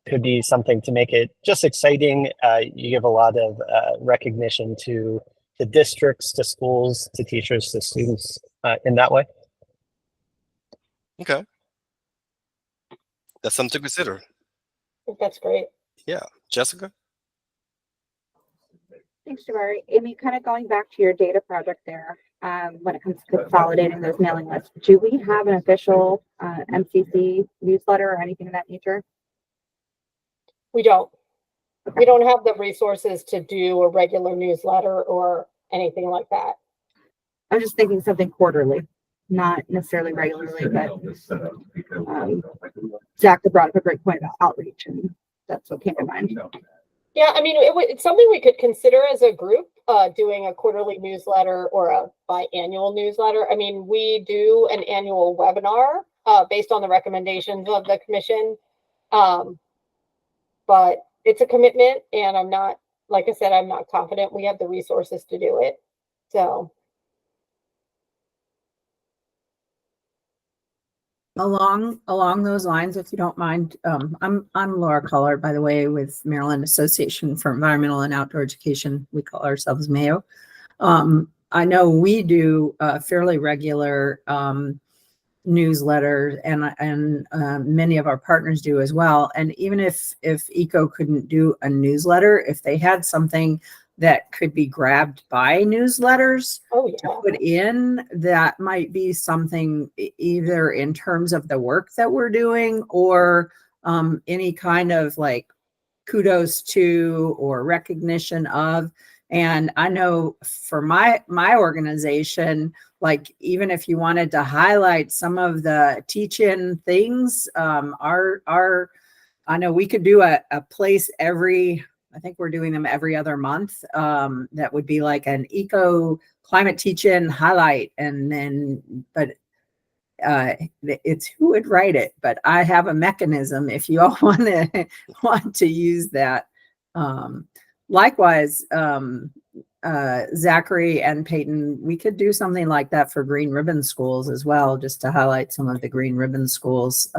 Could be something to make it just exciting. You give a lot of recognition to the districts, to schools, to teachers, to students in that way. Okay. That's something to consider. I think that's great. Yeah. Jessica? Thanks, Jabari. Amy, kind of going back to your data project there, when it comes to consolidating those mailing lists, do we have an official MCC newsletter or anything of that nature? We don't. We don't have the resources to do a regular newsletter or anything like that. I'm just thinking something quarterly, not necessarily regularly, but Zach brought up a great point about outreach, and that's what came to mind. Yeah, I mean, it's something we could consider as a group, doing a quarterly newsletter or a biannual newsletter. I mean, we do an annual webinar based on the recommendations of the commission. But it's a commitment, and I'm not, like I said, I'm not confident we have the resources to do it. So. Along those lines, if you don't mind, I'm Laura Collard, by the way, with Maryland Association for Environmental and Outdoor Education. We call ourselves Mayo. I know we do a fairly regular newsletter, and many of our partners do as well. And even if ECO couldn't do a newsletter, if they had something that could be grabbed by newsletters Oh, to yeah. put in, that might be something either in terms of the work that we're doing, or any kind of like kudos to or recognition of. And I know for my organization, like even if you wanted to highlight some of the teach-in things, I know we could do a place I think we're doing them every other month. That would be like an eco climate teach-in highlight. And then, but it's who would write it, but I have a mechanism if you all want to use that. Likewise, Zachary and Peyton, we could do something like that for Green Ribbon Schools as well, just to highlight some of the Green Ribbon Schools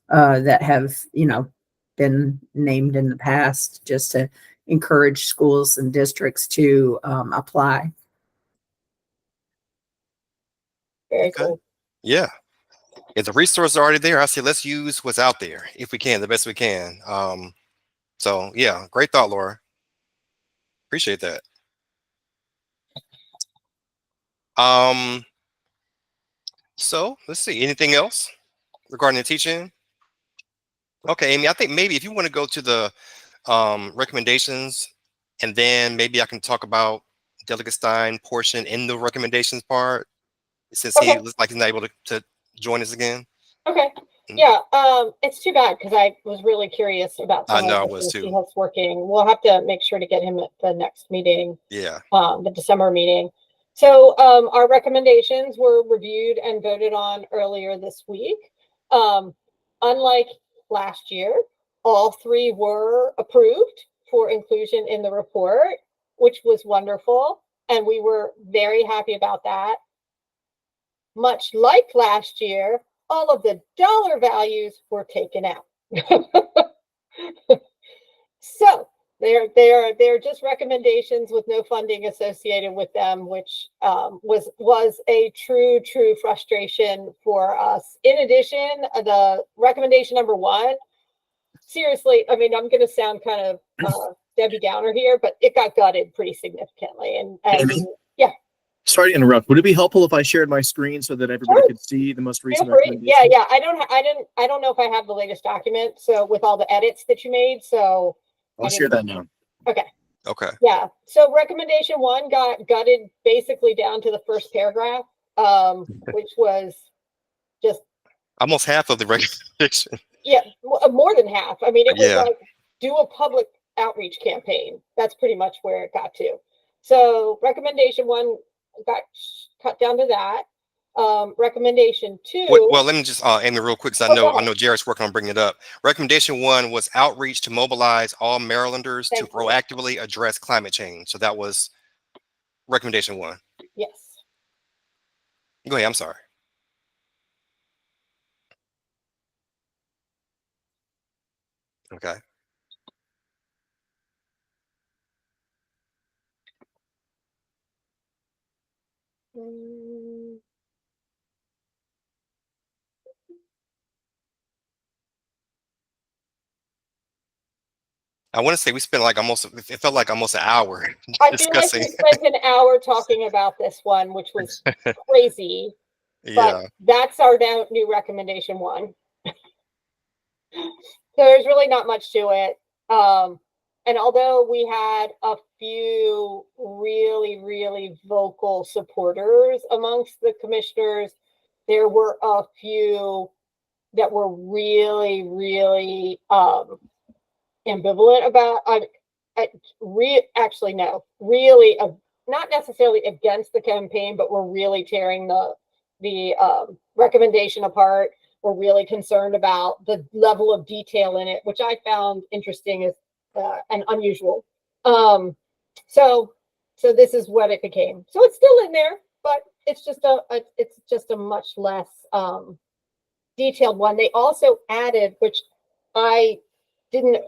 that have, been named in the past, just to encourage schools and districts to apply. Very Okay. cool. Yeah. If the resources are already there, I say let's use what's out there if we can, the best we can. So yeah, great thought, Laura. Appreciate that. So let's see. Anything else regarding the teaching? Okay, Amy, I think maybe if you want to go to the recommendations, and then maybe I can talk about Delegate Stein portion in the recommendations part, since he Okay. looks like he's not able to join us again. Okay. Yeah. It's too bad because I was really curious about I some know, I of the was things too. he has working. We'll have to make sure to get him at the next meeting, Yeah. the December meeting. So our recommendations were reviewed and voted on earlier this week. Unlike last year, all three were approved for inclusion in the report, which was wonderful. And we were very happy about that. Much like last year, all of the dollar values were taken out. So they're just recommendations with no funding associated with them, which was a true frustration for us. In addition, the recommendation number 1, seriously, I mean, I'm going to sound kind of Debbie Downer here, but it got gutted pretty significantly. And Amy? yeah. Sorry to interrupt. Would it be helpful if I shared my screen so that everybody Sure. could see the most Feel recent free. recommendation? Yeah. I don't know if I have the latest document. So with all the edits that you made, so I'll share that now. Okay. Okay. Yeah. So recommendation 1 got gutted basically down to the first paragraph, which was just Almost half of the recommendation. more than half. I mean, it was Yeah. like do a public outreach campaign. That's pretty much where it got to. So recommendation 1 got cut down to that. Recommendation 2. Well, let me just Amy, real quick, because Oh, I go know Jared's working on bringing it up. Recommendation 1 was outreach to mobilize all Marylanders to Thank you. proactively address climate change. So that was recommendation 1. Yes. Go ahead. I'm sorry. Okay. I want to say we spent like it felt like almost an hour I feel like discussing. we spent an hour talking about this one, which was crazy. Yeah. But that's our new recommendation 1. So there's really not much to it. And although we had a few really vocal supporters amongst the commissioners, there were a few that were really ambivalent about really not necessarily against the campaign, but were really tearing the recommendation apart. We're really concerned about the level of detail in it, which I found interesting and unusual. So this is what it became. So it's still in there, but it's just a much less detailed one. They also added, which I didn't,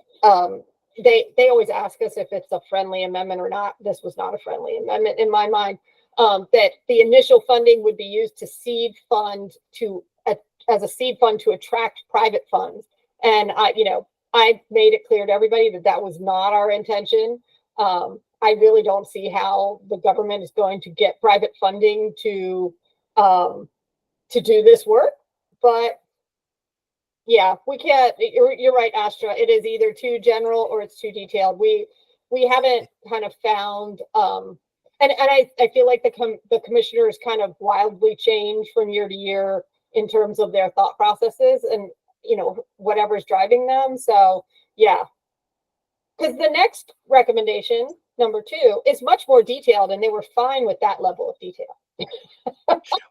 they always ask us if it's a friendly amendment or not. This was not a friendly amendment in my mind. That the initial funding would be used to seed fund as a seed fund to attract private funds. And I made it clear to everybody that that was not our intention. I really don't see how the government is going to get private funding to do this work. But yeah, we can't. You're right, Astra. It is either too general or it's too detailed. We haven't kind of found. And I feel like the commissioners kind of wildly change from year to year in terms of their thought processes and whatever's driving them. So yeah, because the next recommendation, number 2, is much more detailed, and they were fine with that level of detail.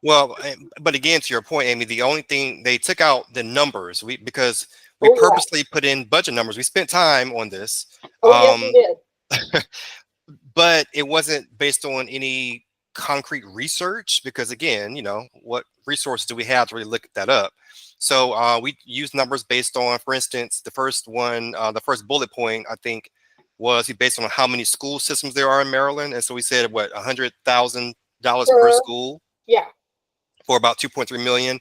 Well, but again, to your point, Amy, the only thing they took out the numbers because we purposely put in budget numbers. We spent time on this. Yes, we did. But it wasn't based on any concrete research because, again, what resources do we have to really look that up? So we used numbers based on, for instance, the first one, the first bullet point, I think, was based on how many school systems there are in Maryland. And so we said, what, $100,000 per school? Yeah. For about 2.3 million.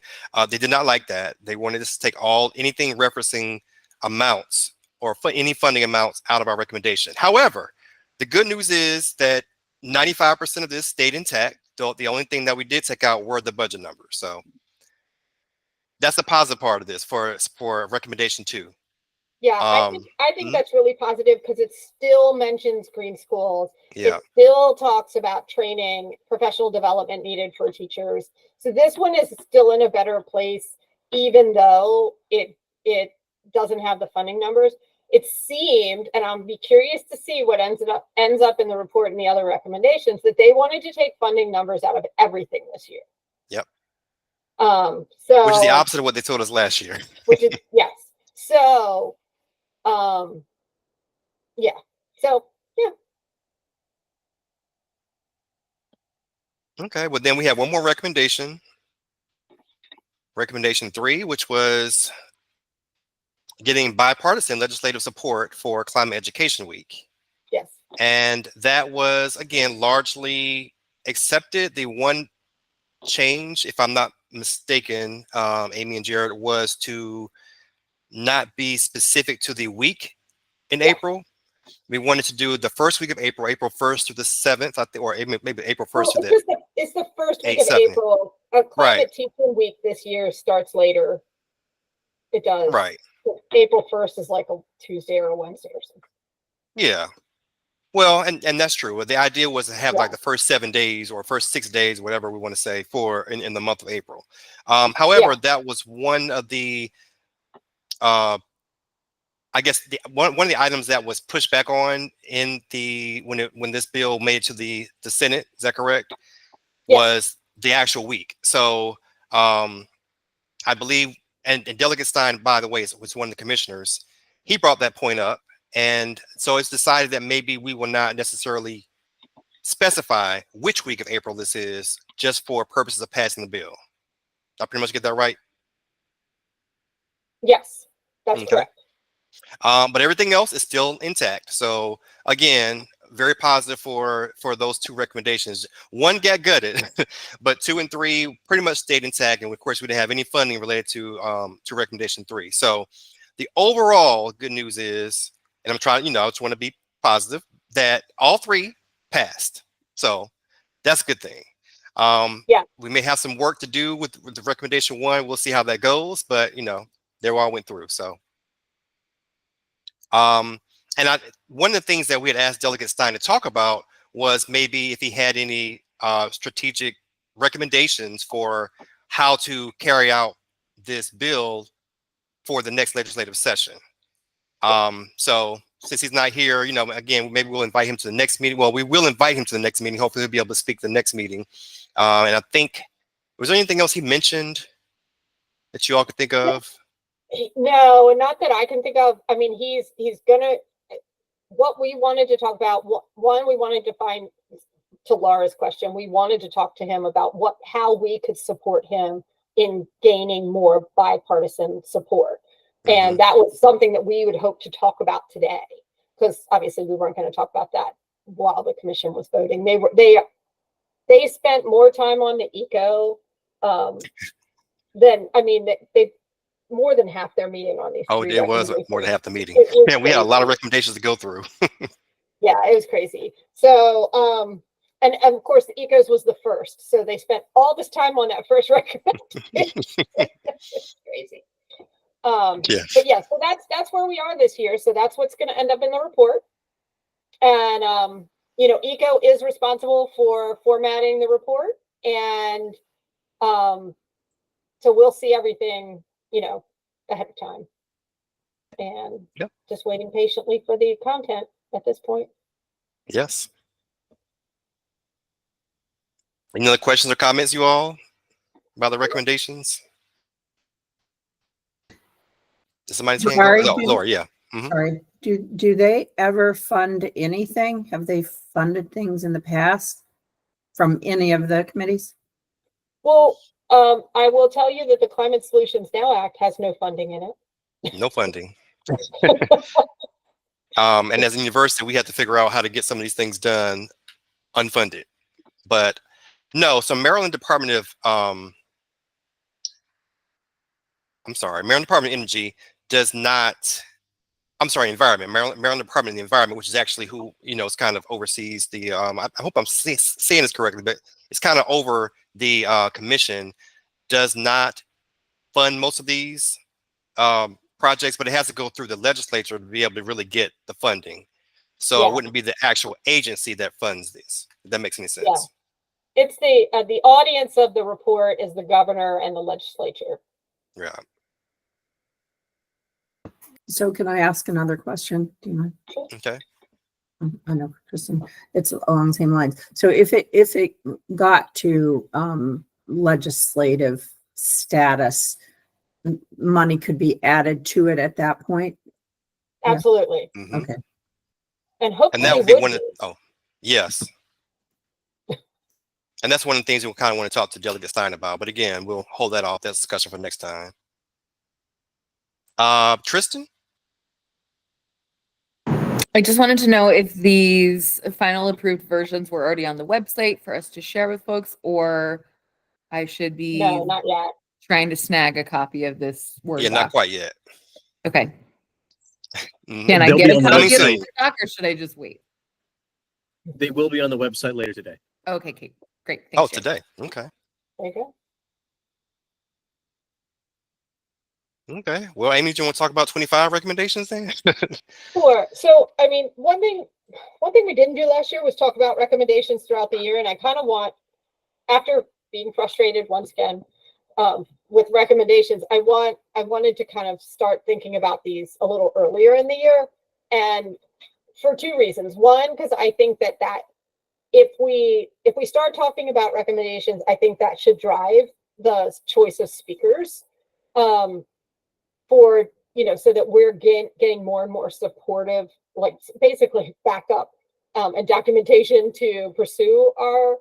They did not like that. They wanted us to take anything referencing amounts or any funding amounts out of our recommendation. However, the good news is that 95% of this stayed intact. The only thing that we did take out were the budget numbers. So that's the positive part of this for recommendation 2. Yeah, I think that's really positive because it still mentions green schools. Yeah. It still talks about training, professional development needed for teachers. So this one is still in a better place, even though it doesn't have the funding numbers. It seemed, and I'll be curious to see what ends up in the report and the other recommendations, that they wanted to take funding numbers out of everything this year. Yep. So which is the opposite of what they told us last year. Which is yes. So yeah. So yeah. Okay, well then we have one more recommendation. Recommendation 3, which was getting bipartisan legislative support for Climate Education Week. Yes. And that was, again, largely accepted. The one change, if I'm not mistaken, Amy and Jared, was to not be specific to the week in April. We wanted to do the first week of April, April 1st through the 7th, I think, or maybe April 1st through the it's the first week 8th, of 7th. April. Climate Teaching Week this year starts later. It does. Right. April 1st is like a Tuesday or a Wednesday or something. Yeah. Well, and that's true. The idea was to have like the first 7 days or first 6 days, whatever we want to say, for in the month of April. However, that was one of the I guess one of the items that was pushed back on in when this bill made it to the Senate, is that correct? Was the actual week. So I believe, and Delegate Stein, by the way, was one of the commissioners. He brought that point up. And so it's decided that maybe we will not necessarily specify which week of April this is, just for purposes of passing the bill. Did I pretty much get that right? Yes, that's correct. But everything else is still intact. So again, very positive for those 2 recommendations. 1 got gutted, but 2 and 3 pretty much stayed intact. And of course, we didn't have any funding related to recommendation 3. So the overall good news is, and I'm trying, I just want to be positive, that all 3 passed. So that's a good thing. We may have some work to do with the recommendation 1. We'll see how that goes, but they all went through. So and one of the things that we had asked Delegate Stein to talk about was maybe if he had any strategic recommendations for how to carry out this bill for the next legislative session. So since he's not here, again, maybe we'll invite him to the next meeting. Well, we will invite him to the next meeting. Hopefully he'll be able to speak to the next meeting. And I think, was there anything else he mentioned that you all could think of? No, not that I can think of. I mean, he's gonna, what we wanted to talk about, one, we wanted to find, to Laura's question, we wanted to talk to him about how we could support him in gaining more bipartisan support. Mhm. And that was something that we would hope to talk about today, because obviously we weren't going to talk about that while the commission was voting. They spent more time on the eco than, I mean, they more than half their meeting on these. Oh, three it was recommendations. more than half the meeting. It was Man, we had a lot of crazy. recommendations to go through. Yeah, it was crazy. So, and of course the ecos was the first. So they spent all this time on that first recommendation. It's crazy. Yeah. But yeah, so that's where we are this year. So that's what's going to end up in the report. And, you know, ECO is responsible for formatting the report. And so we'll see everything, you know, ahead of time. And Yep. just waiting patiently for the content at this point. Yes. Any other questions or comments, you all, about the recommendations? Did somebody's hand go? Sorry, No, Laura, yeah. Mhm. Sorry, do they ever fund anything? Have they funded things in the past from any of the committees? Well, I will tell you that the Climate Solutions Now Act has no funding in it. No funding. And as a university, we had to figure out how to get some of these things done unfunded. But no, so Maryland Department of Maryland Department of Energy does not, Environment, Maryland Department of the Environment, which is actually who, you know, is kind of oversees the, I hope I'm saying this correctly, but it's kind of over the commission, does not fund most of these projects, but it has to go through the legislature to be able to really get the funding. So Yeah. it wouldn't be the actual agency that funds this, if that makes any sense. Yeah. It's the audience of the report is the governor and the legislature. Yeah. So can I ask another question? Do you mind? Okay. I know, Kristen, it's along the same lines. So if it got to legislative status, money could be added to it at that point? Yeah. Absolutely. Mhm. Okay. And hopefully And that would be one of, yes. And that's one of the things we kind of want to talk to Delegate Stein about. But again, we'll hold that off. That's a discussion for next time. Tristan? I just wanted to know if these final approved versions were already on the website for us to share with folks, or I should be No, not yet. trying to snag a copy of this Word Yeah, doc. not quite yet. Okay. Mhm. Can I They'll get be a on the copy of the website. Word doc, or should I just wait? They will be on the website later today. Okay, Kate. Great. Oh, Thanks, Jen. today. Okay. There you go. Okay. Well, Amy, do you want to talk about 25 recommendations then? Sure. So, I mean, one thing we didn't do last year was talk about recommendations throughout the year. And I kind of want, after being frustrated once again with recommendations, I wanted to kind of start thinking about these a little earlier in the year. And for two reasons. One, because I think that if we start talking about recommendations, I think that should drive the choice of speakers. For, you know, so that we're getting more and more supportive, like basically backup and documentation to pursue our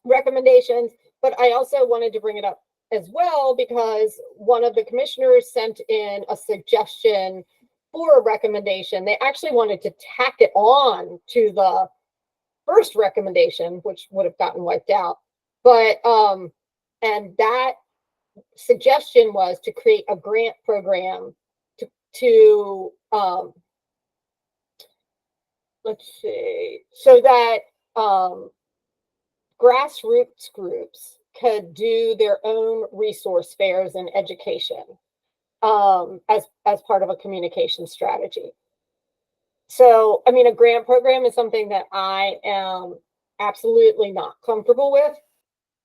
recommendations. But I also wanted to bring it up as well because one of the commissioners sent in a suggestion for a recommendation. They actually wanted to tack it on to the first recommendation, which would have gotten wiped out. But and that suggestion was to create a grant program to let's see, so that grassroots groups could do their own resource fairs and education as part of a communication strategy. So, I mean, a grant program is something that I am absolutely not comfortable with.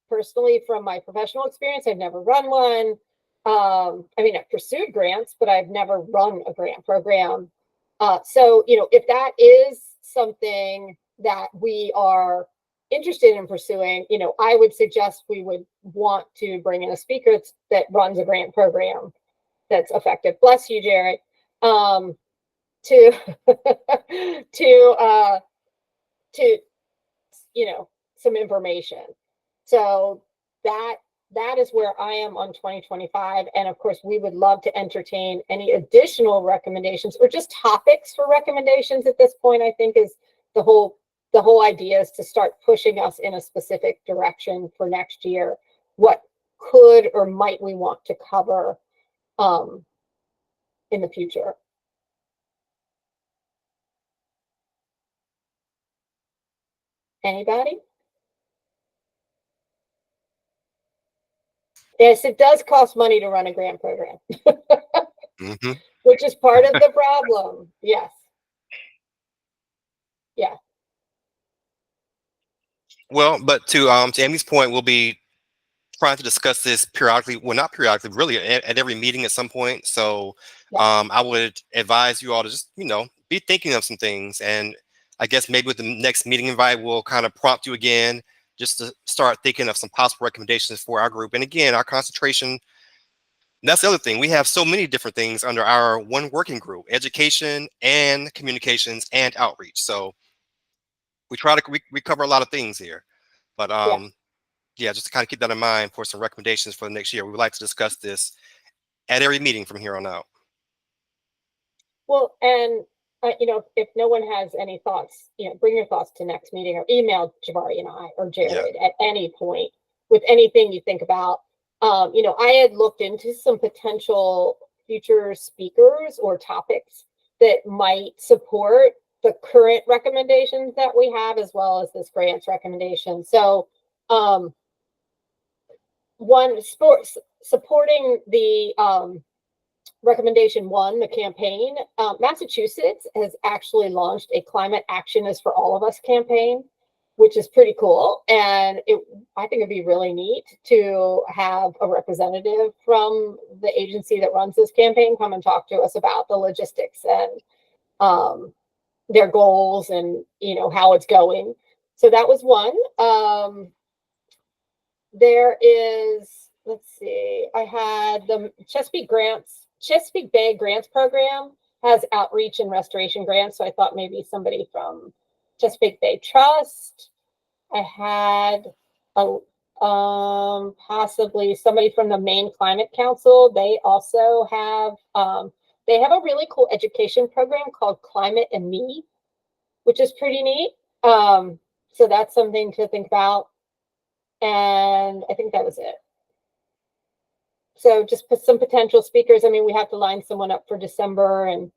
Personally, from my professional experience, I've never run one. I mean, I've pursued grants, but I've never run a grant program. So, you know, if that is something that we are interested in pursuing, you know, I would suggest we would want to bring in a speaker that runs a grant program that's effective. Bless you, Jared. To to you know, some information. So that is where I am on 2025. And of course, we would love to entertain any additional recommendations or just topics for recommendations at this point. I think is the whole idea is to start pushing us in a specific direction for next year. What could or might we want to cover in the future? Anybody? Yes, it does cost money to run a grant program, Mhm. which is part of the problem. Yes. Yeah. Well, but to Amy's point, we'll be trying to discuss this periodically. Well, not periodically, really at every meeting at some point. So Yeah. I would advise you all to just, be thinking of some things. And I guess maybe with the next meeting invite, we'll kind of prompt you again just to start thinking of some possible recommendations for our group. And again, our concentration, that's the other thing. We have so many different things under our one working group: education and communications and outreach. So we try to we cover a lot of things here. But yeah, just to kind of keep that in mind for some recommendations for the next year. We would like to discuss this at every meeting from here on out. Well, and if no one has any thoughts, bring your thoughts to next meeting or email Jabari and I or Jared at any point with anything you think about. I had looked into some potential future speakers or topics that might support the current recommendations that we have, as well as this grants recommendation. So, supporting the recommendation 1, the campaign, Massachusetts has actually launched a Climate Action is for All of Us campaign, which is pretty cool. And I think it'd be really neat to have a representative from the agency that runs this campaign come and talk to us about the logistics and their goals and, how it's going. So that was one. There is, let's see, I had the Chesapeake Bay Grants Program has outreach and restoration grants. So I thought maybe somebody from Chesapeake Bay Trust. I had possibly somebody from the Maine Climate Council. They also have a really cool education program called Climate and Me, which is pretty neat. So that's something to think about. And I think that was it. So just put some potential speakers. I mean, we have to line someone up for December and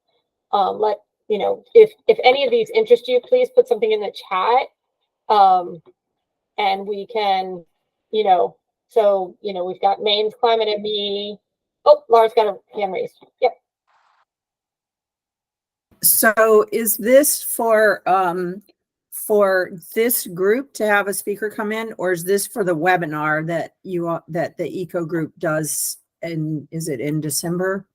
let, if any of these interest you, please put something in the chat. And we can, we've got Maine's Climate and Me. Oh, Laura's got a hand raised. Yep. So is this for this group to have a speaker come in, or is this for the webinar that the ECO group does? And is it in December?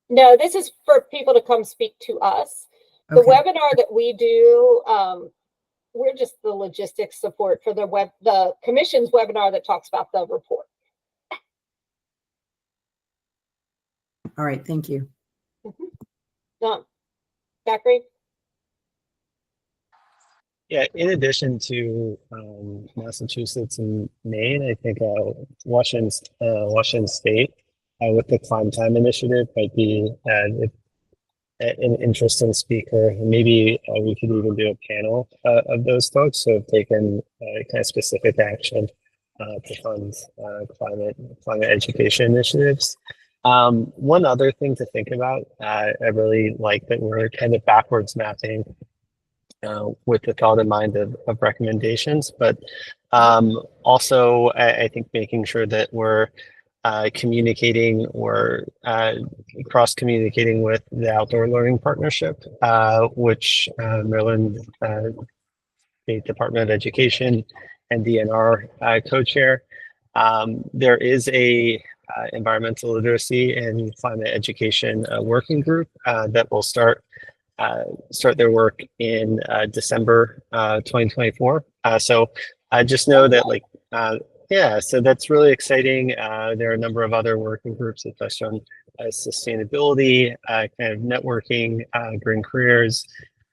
No, this is for people to come speak to us. The webinar that we do, we're just the logistics support for the commission's webinar that talks about the report. All right, thank you. Zachary? Yeah, in addition to Massachusetts and Maine, I think Washington State with the Climb Time Initiative might be an interesting speaker. Maybe we could even do a panel of those folks, so if they can kind of specific action to fund climate education initiatives. One other thing to think about, I really like that we're kind of backwards mapping with the thought in mind of recommendations, but also I think making sure that we're communicating or cross-communicating with the Outdoor Learning Partnership, which Maryland State Department of Education and DNR co-chair. There is a environmental literacy and climate education working group that will start their work in December 2024. So I just know that so that's really exciting. There are a number of other working groups that touch on sustainability, kind of networking, green careers.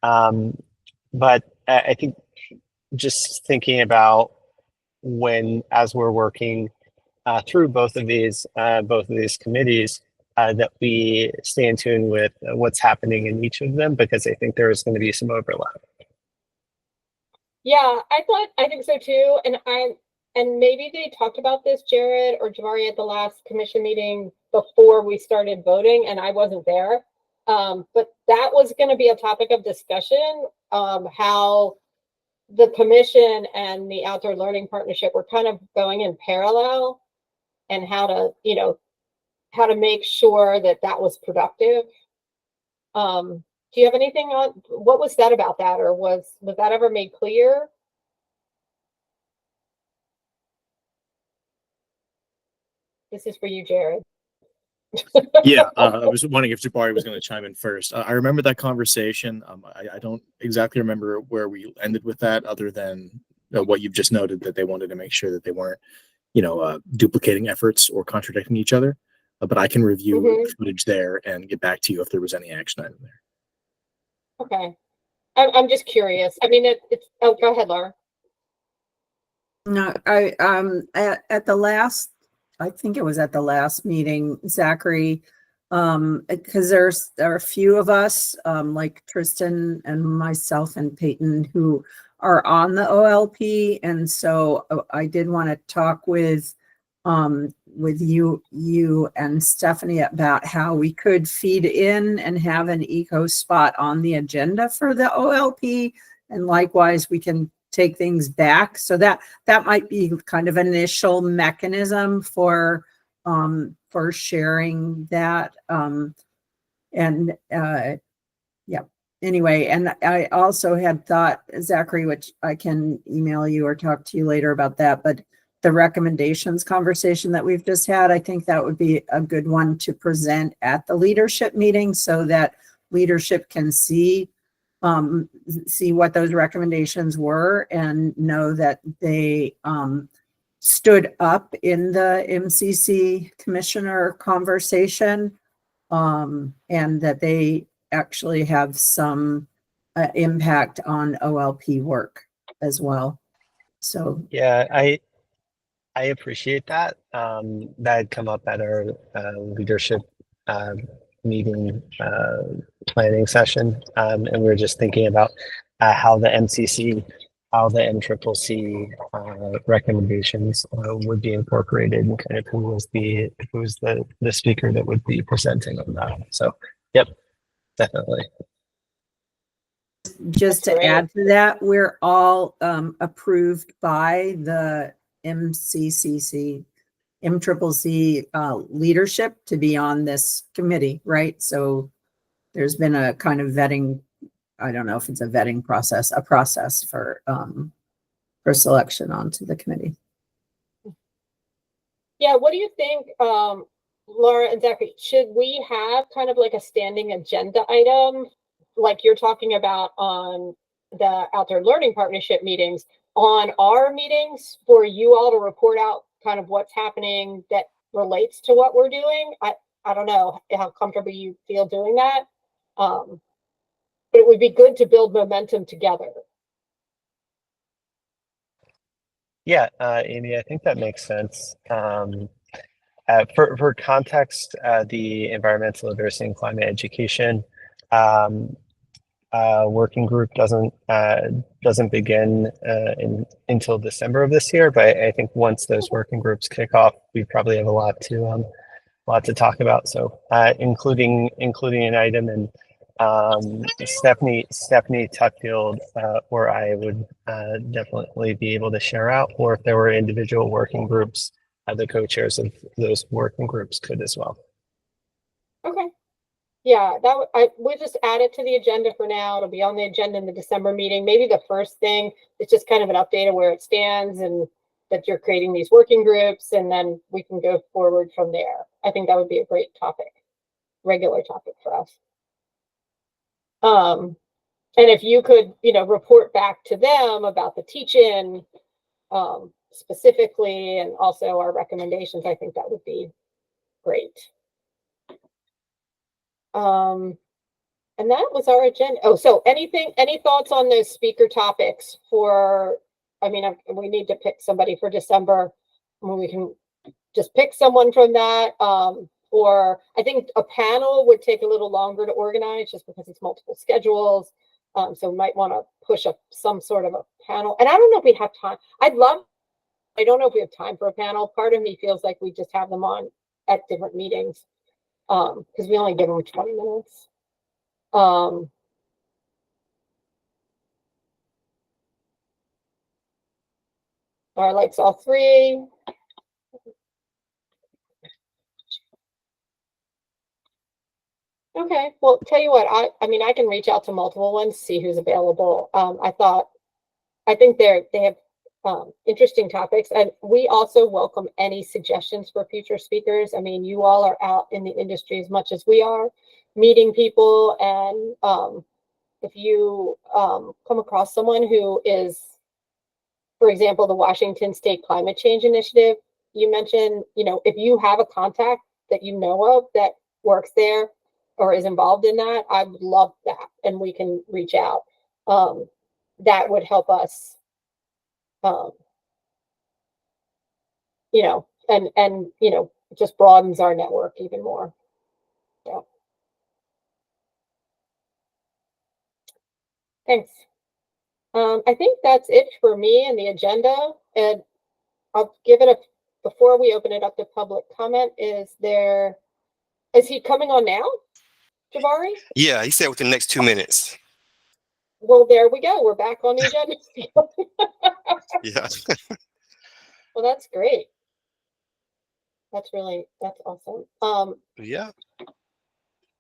But I think just thinking about as we're working through both of these committees, that we stay in tune with what's happening in each of them, because I think there is going to be some overlap. Yeah, I think so too. And maybe they talked about this, Jared or Jamari, at the last commission meeting before we started voting, and I wasn't there. But that was going to be a topic of discussion, how the commission and the outdoor learning partnership were kind of going in parallel, and how to make sure that that was productive. Do you have anything on what was that about that, or was that ever made clear? This is for you, Jared. Yeah, I was wondering if Jabari was going to chime in first. I remember that conversation. I don't exactly remember where we ended with that, other than what you've just noted, that they wanted to make sure that they weren't, duplicating efforts or contradicting each other. But I can review the footage there and get back to you if there was any action item there. Okay. I'm just curious. I mean, oh, go ahead, Laura. No, at the last, I think it was at the last meeting, Zachary, because there are a few of us, like Tristan and myself and Peyton, who are on the OLP, and so I did want to talk with you and Stephanie about how we could feed in and have an eco spot on the agenda for the OLP, and likewise we can take things back. So that might be kind of an initial mechanism for sharing that. Yeah. Anyway, and I also had thought, Zachary, which I can email you or talk to you later about that, but the recommendations conversation that we've just had, I think that would be a good one to present at the leadership meeting, so that leadership can see what those recommendations were and know that they stood up in the MCC commissioner conversation, and that they actually have some impact on OLP work as well. So yeah, I appreciate that. That had come up at our leadership meeting planning session, and we were just thinking about how the MCC, how the MCCC recommendations would be incorporated, and kind of who was the speaker that would be presenting on that. So, yep, definitely. just to add to that, we're all approved by the MCCC leadership to be on this committee, right? So there's been a kind of vetting, I don't know if it's a vetting process, a process for selection onto the committee. Yeah, what do you think, Laura and Zachary? Should we have kind of like a standing agenda item, like you're talking about on the outdoor learning partnership meetings, on our meetings, for you all to report out kind of what's happening that relates to what we're doing? I don't know how comfortable you feel doing that. But it would be good to build momentum together. Yeah, Amy, I think that makes sense. For context, the environmental literacy and climate education working group doesn't begin until December of this year. But I think once those working groups kick off, we probably have a lot to talk about. So including an item, and Stephanie Tuckfield or I would definitely be able to share out, or if there were individual working groups, the co-chairs of those working groups could as well. Okay. Yeah, we'll just add it to the agenda for now. It'll be on the agenda in the December meeting. Maybe the first thing is just kind of an update of where it stands and that you're creating these working groups, and then we can go forward from there. I think that would be a great topic, regular topic for us. And if you could, report back to them about the teach-in specifically, and also our recommendations, I think that would be great. And that was our agenda. Oh, so any thoughts on those speaker topics for I mean, we need to pick somebody for December. When we can just pick someone from that. Or I think a panel would take a little longer to organize just because it's multiple schedules. So we might want to push up some sort of a panel. And I don't know if we have time. I don't know if we have time for a panel. Part of me feels like we just have them on at different meetings. Because we only give them 20 minutes. Our likes all three. Okay, well, tell you what, I mean, I can reach out to multiple ones, see who's available. I think they have interesting topics, and we also welcome any suggestions for future speakers. I mean, you all are out in the industry as much as we are, meeting people, and if you come across someone who is, for example, the Washington State Climate Change Initiative, you mentioned, you know, if you have a contact that you know of that works there or is involved in that, I would love that, and we can reach out. That would help us, you know, and you know, just broadens our network even more. Yeah. Thanks. I think that's it for me and the agenda, and I'll give it before we open it up to public comment. Is he coming on now, Jabari? Yeah, he said within the next 2 minutes. Well, there we go. We're back on the agenda. Yeah. Well, that's great. That's awesome. Yeah.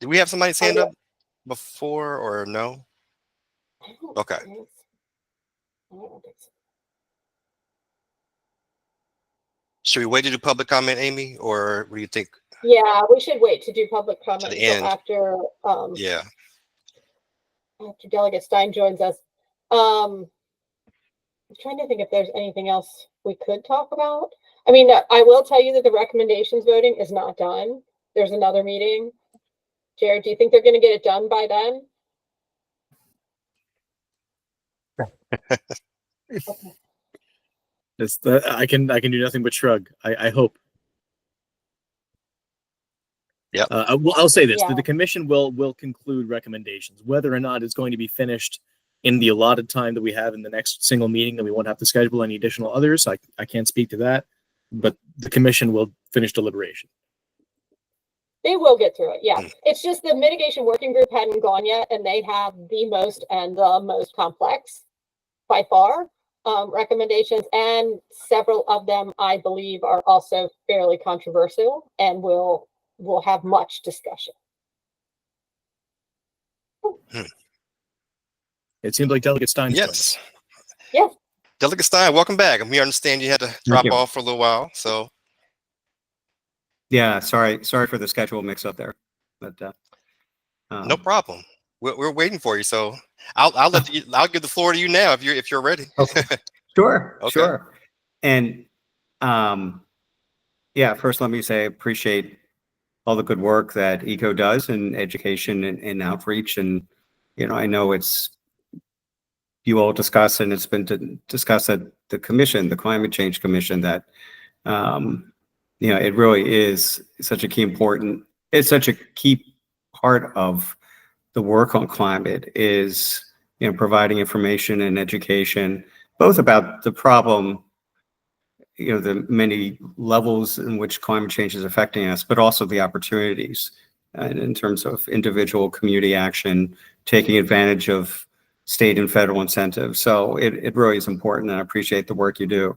Do we have somebody's hand up before or no? I don't Okay. think so. I don't think so. Should we wait to do public comment, Amy, or what do you think? Yeah, we should wait to do public comment the until end. after Yeah. after Delegate Stein joins us. I'm trying to think if there's anything else we could talk about. I mean, I will tell you that the recommendations voting is not done. There's another meeting. Jared, do you think they're going to get it done by then? Okay. I can do nothing but shrug. I hope. Yep. I'll say this: Yeah. the commission will conclude recommendations. Whether or not it's going to be finished in the allotted time that we have in the next single meeting, that we won't have to schedule any additional others. I can't speak to that, but the commission will finish deliberation. They will get through it. Yeah. It's just the mitigation working group hadn't gone yet, and they have the most and the most complex by far recommendations, and several of them, I believe, are also fairly controversial and will have much discussion. It seems like Delegate Stein. Yes. Yes. Delegate Stein, welcome back. And we understand you had to drop you. off for a little while. So Yeah, sorry for the schedule mix up there, but no problem. We're waiting for you. So I'll give the floor to you now if you're ready. Okay. Sure, Okay. sure. And yeah, first let me say I appreciate all the good work that ECO does in education and outreach. And, you know, I know you all discuss, and it's been discussed at the commission, the Climate Change Commission, that, you know, it really is such a it's such a key part of the work on climate is, you know, providing information and education, both about the problem, you know, the many levels in which climate change is affecting us, but also the opportunities in terms of individual community action, taking advantage of state and federal incentives. So it really is important, and I appreciate the work you do.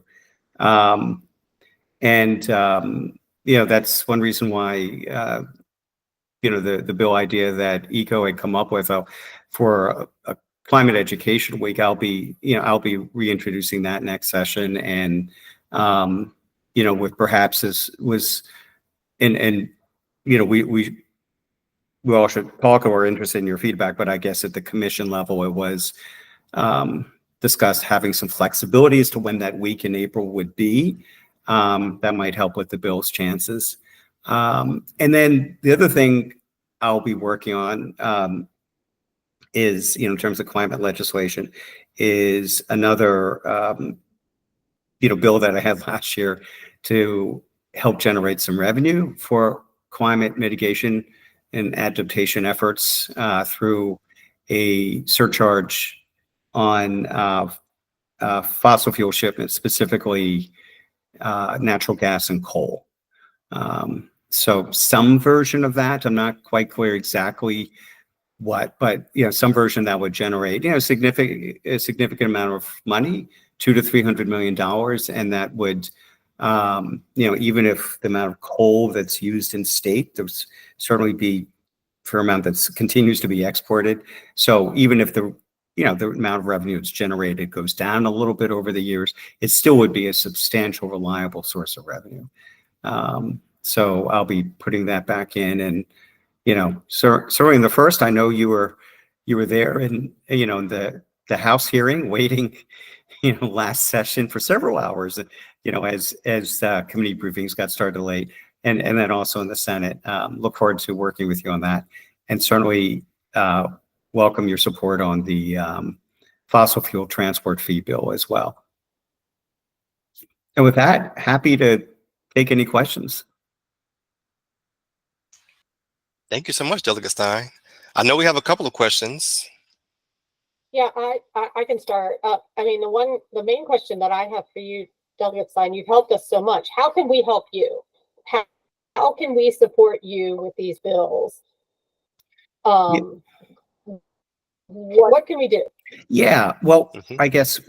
You know, that's one reason why, you know, the bill idea that ECO had come up with for a climate education week, I'll be reintroducing that next session. And, you know, with perhaps you know, we all should talk or are interested in your feedback, but I guess at the commission level, it was discussed having some flexibility as to when that week in April would be. That might help with the bill's chances. And then the other thing I'll be working on is, you know, in terms of climate legislation, is another bill that I had last year to help generate some revenue for climate mitigation and adaptation efforts through a surcharge on fossil fuel shipments, specifically natural gas and coal. So some version of that, I'm not quite clear exactly what, but some version that would generate a significant amount of money, $200 to $300 million, and that would even if the amount of coal that's used in state, there's certainly be a fair amount that continues to be exported. So even if the amount of revenue that's generated goes down a little bit over the years, it still would be a substantial, reliable source of revenue. So I'll be putting that back in, and certainly in the first, I know you were there in the House hearing, waiting last session for several hours, as committee briefings got started late, and then also in the Senate. Look forward to working with you on that, and certainly welcome your support on the fossil fuel transport fee bill as well. And with that, happy to take any questions. Thank you so much, Delegate Stein. I know we have a couple of questions. Yeah, I can start. I mean, the main question that I have for you, Delegate Stein, you've helped us so much. How can we help you? How can we support you with these bills? What can we do? Yeah, well, I guess,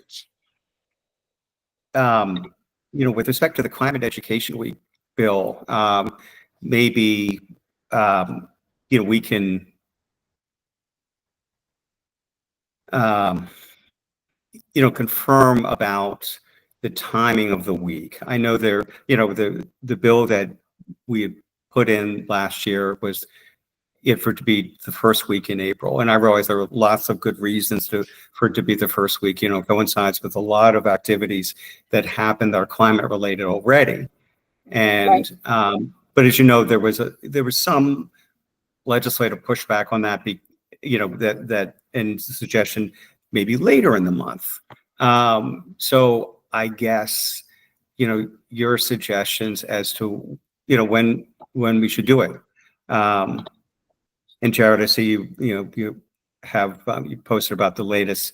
with respect to the Climate Education Week bill, maybe, we can, confirm about the timing of the week. I know the bill that we had put in last year was for it to be the first week in April. And I realize there are lots of good reasons for it to be the first week, coincides with a lot of activities that happened that are climate related already. And, right. But as you know, there was some legislative pushback on that, that and suggestion maybe later in the month. So I guess, your suggestions as to, when we should do it. And Jared, I see you have you posted about the latest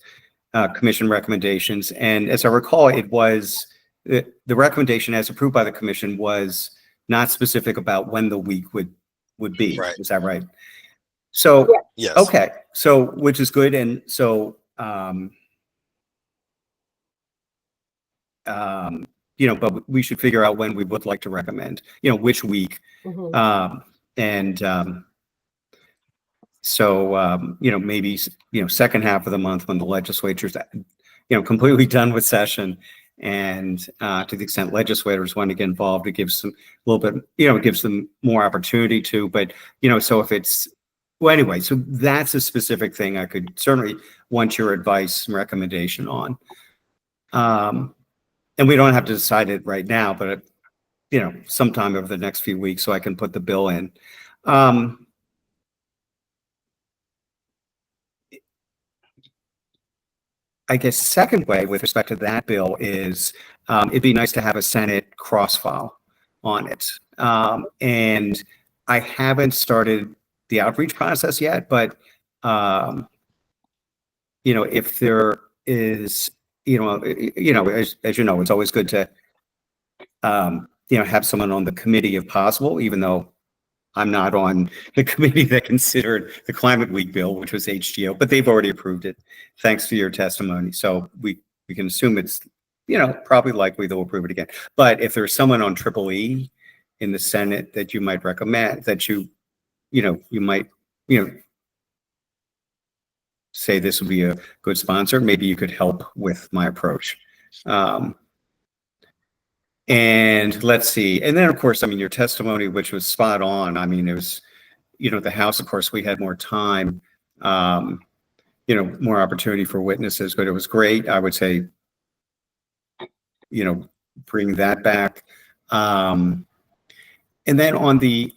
commission recommendations, and as I recall, it was the recommendation as approved by the commission was not specific about when the week would be. Right. Is that right? So yes. Okay, so which is good, and so but we should figure out when we would like to recommend, which week, and. So, maybe, second half of the month when the legislature's, completely done with session, and to the extent legislators want to get involved, it gives them a little bit, it gives them more opportunity to, but, so if it's, well, anyway, so that's a specific thing I could certainly want your advice and recommendation on. And we don't have to decide it right now, but, sometime over the next few weeks so I can put the bill in. I guess second way with respect to that bill is it'd be nice to have a Senate cross-file on it. And I haven't started the outreach process yet, but if there is, as you know, it's always good to have someone on the committee if possible, even though I'm not on the committee that considered the Climate Week bill, which was HGO, but they've already approved it, thanks to your testimony. So we can assume it's, probably likely they'll approve it again. But if there's someone on EEE in the Senate that you might recommend, that you might, say this would be a good sponsor, maybe you could help with my approach. And let's see. And then, of course, your testimony, which was spot on. It was, the House, of course, we had more time, more opportunity for witnesses, but it was great. I would say, bring that back. And then on the,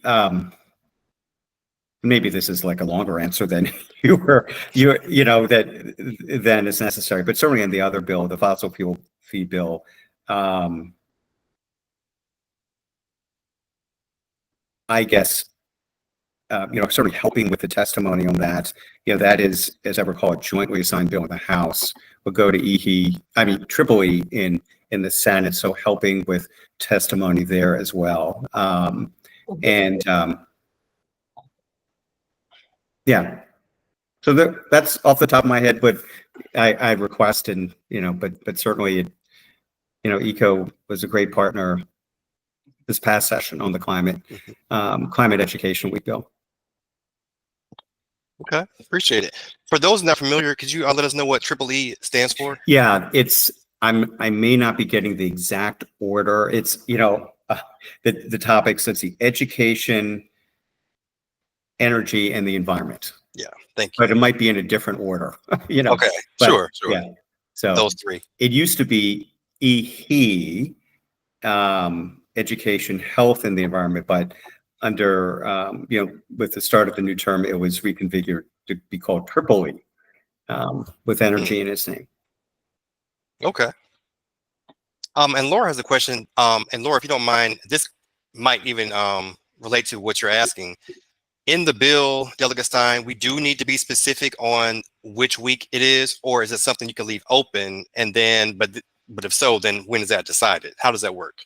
maybe this is like a longer answer than than is necessary, but certainly in the other bill, the fossil fuel fee bill, I guess, sort of helping with the testimony on that, that is, as I recall, a jointly assigned bill in the House, would go to Triple E in the Senate. So helping with testimony there as well. Yeah. So that's off the top of my head, but I request and, but certainly, ECO was a great partner this past session on the climate education week bill. Okay, appreciate it. For those not familiar, could you let us know what Triple E stands for? Yeah, I may not be getting the exact order. It's, the topics, let's see, education, energy, and the environment. Yeah, thank you. But it might be in a different order, Okay, but, sure. Yeah. So those three. it used to be EHE, education, health, and the environment, but under, with the start of the new term, it was reconfigured to be called Triple E, with energy in its name. Okay. And Laura has a question. And Laura, if you don't mind, this might even relate to what you're asking. In the bill, Delegate Stein, we do need to be specific on which week it is, or is it something you can leave open and then, but if so, then when is that decided? How does that work?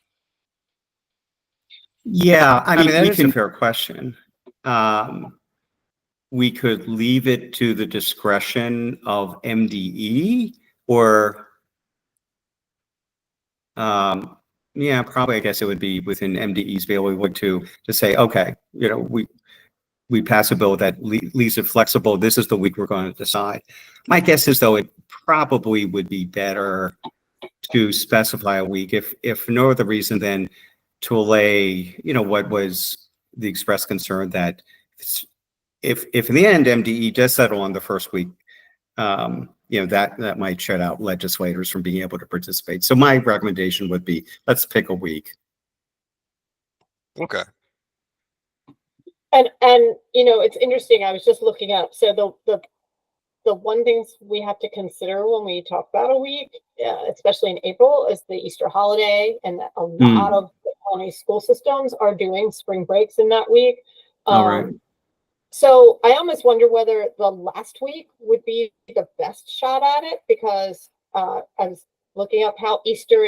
Yeah, I mean, that is a fair question. We could leave it to the discretion of MDE, or yeah, probably I guess it would be within MDE's bailiwick to say, okay, we pass a bill that leaves it flexible. This is the week we're going to decide. My guess is, though, it probably would be better to specify a week, if for no other reason than to allay, what was the expressed concern that if in the end MDE does settle on the first week, that might shut out legislators from being able to participate. So my recommendation would be, let's pick a week. Okay. And it's interesting. I was just looking up. So the one things we have to consider when we talk about a week, especially in April, is the Easter holiday, and that a lot of the county school systems are doing spring breaks in that week. All right. So I almost wonder whether the last week would be the best shot at it, because I was looking up how Easter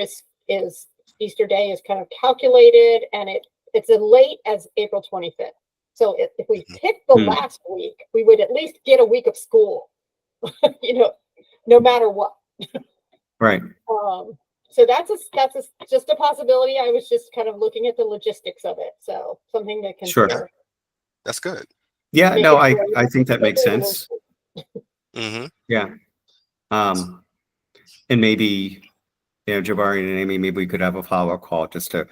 Easter Day is kind of calculated, and it's as late as April 25th. So if we pick the last week, we would at least get a week of school, no matter what. Right. So that's just a possibility. I was just kind of looking at the logistics of it. So something to consider. Sure. That's good. Yeah, no, I think that makes sense. Mm-hmm. Yeah. And maybe, Jabari and Amy, maybe we could have a follow-up call just to,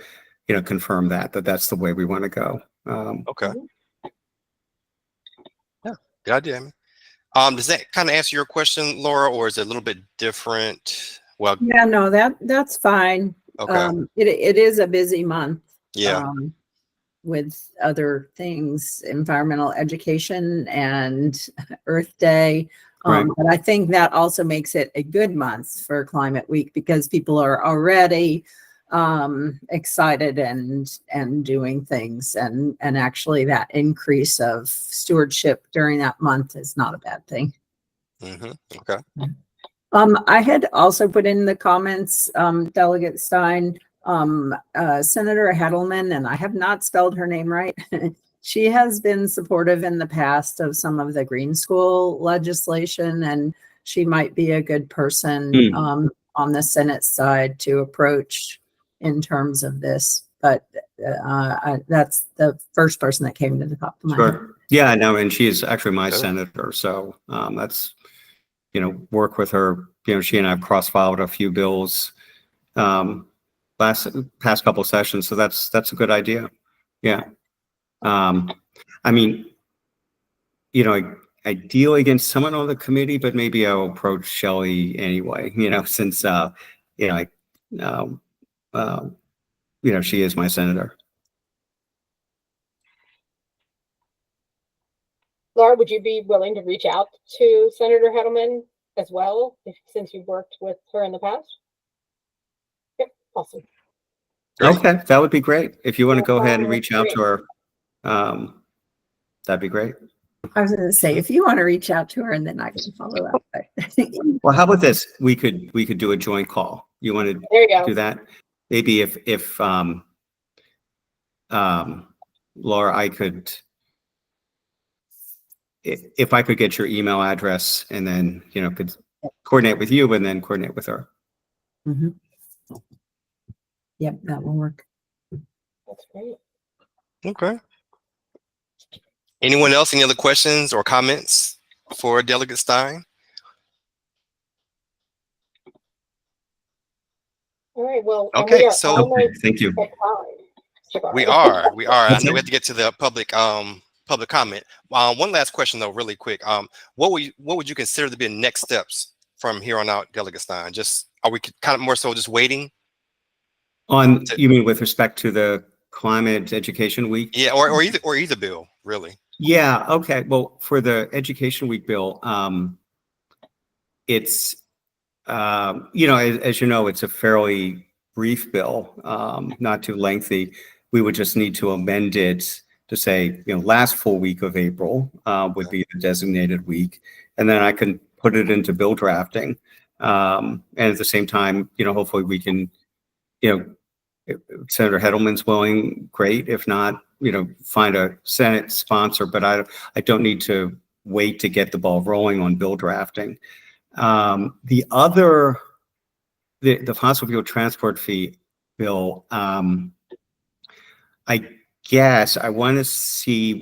confirm that's the way we want to go. Okay. Yeah, good idea, Amy. Does that kind of answer your question, Laura, or is it a little bit different? Well, Yeah, no, that's fine. okay. It is a busy month. Yeah. With other things, environmental education and Earth Day. Right. But I think that also makes it a good month for Climate Week, because people are already excited and doing things, and actually that increase of stewardship during that month is not a bad thing. Mm-hmm. Okay. I had also put in the comments, Delegate Stein, Senator Hedelman, and I have not spelled her name right. She has been supportive in the past of some of the green school legislation, and she might be a good person on the Senate side to approach in terms of this. But that's the first person that came to the top of my head. Sure. Yeah, no, and she is actually my senator. So that's, work with her. She and I have cross-filed a few bills past couple of sessions. So that's a good idea. Yeah. I mean, I deal against someone on the committee, but maybe I'll approach Shelley anyway, since, she is my senator. Laura, would you be willing to reach out to Senator Hedelman as well, since you've worked with her in the past? Yep, Awesome. Great. Okay, that would be great. If you want to No go ahead and problem. reach out to her, that'd be great. I was going to say, if you want to reach out to her and then I can follow up. Well, how about this? We could do a joint call. You want to There you go. do that? Maybe if Laura, I could, if I could get your email address and then, you know, could coordinate with you and then coordinate with her. Mhm. Yep, that will work. That's great. Okay. Anyone else? Any other questions or comments for Delegate Stein? All right, well, and Okay, we are so- almost Thank you. at time. Jabari. We are. I That's know we it. have to get to the public comment. One last question though, really quick. What would you consider to be the next steps from here on out, Delegate Stein? Just are we kind of more so just waiting? You mean with respect to the Climate Education Week? Yeah, or either bill, really. Yeah, okay. Well, for the Education Week bill, it's, you know, as you know, it's a fairly brief bill, not too lengthy. We would just need to amend it to say, you know, last full week of April would be the designated week. And then I can put it into bill drafting. And at the same time, you know, hopefully we can, you know, if Senator Hedelman's willing, great. If not, you know, find a Senate sponsor, but I don't need to wait to get the ball rolling on bill drafting. The fossil fuel transport fee bill, I guess I want to see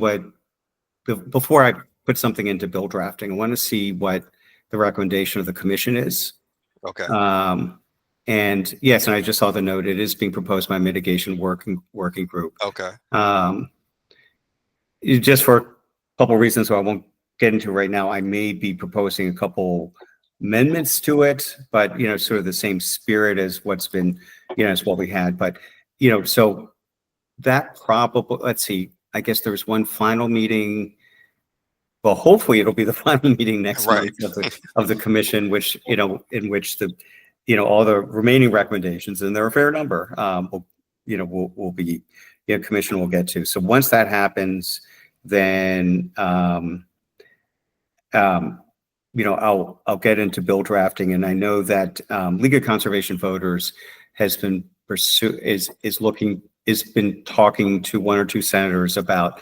before I put something into bill drafting, I want to see what the recommendation of the commission is. Okay. And yes, and I just saw the note, it is being proposed by mitigation working group. Okay. Just for a couple of reasons, so I won't get into right now, I may be proposing a couple amendments to it, but, you know, sort of the same spirit as what's been, you know, as what we had. But, you know, so that probably, let's see, I guess there's one final meeting. Well, hopefully it'll be the final meeting next Right. month of the commission, which, you know, in which the, you know, all the remaining recommendations, and there are a fair number, will be, you know, commission will get to. So once that happens, then, you know, I'll get into bill drafting. And I know that League of Conservation Voters has been been talking to one or two senators about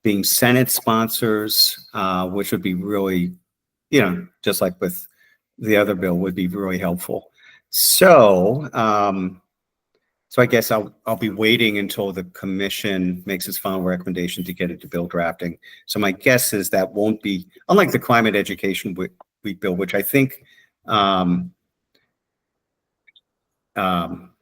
being Senate sponsors, which would be really, you know, just like with the other bill, would be really helpful. So, so I guess I'll be waiting until the commission makes its final recommendation to get into bill drafting. So my guess is that won't be, unlike the Climate Education Week bill, which I think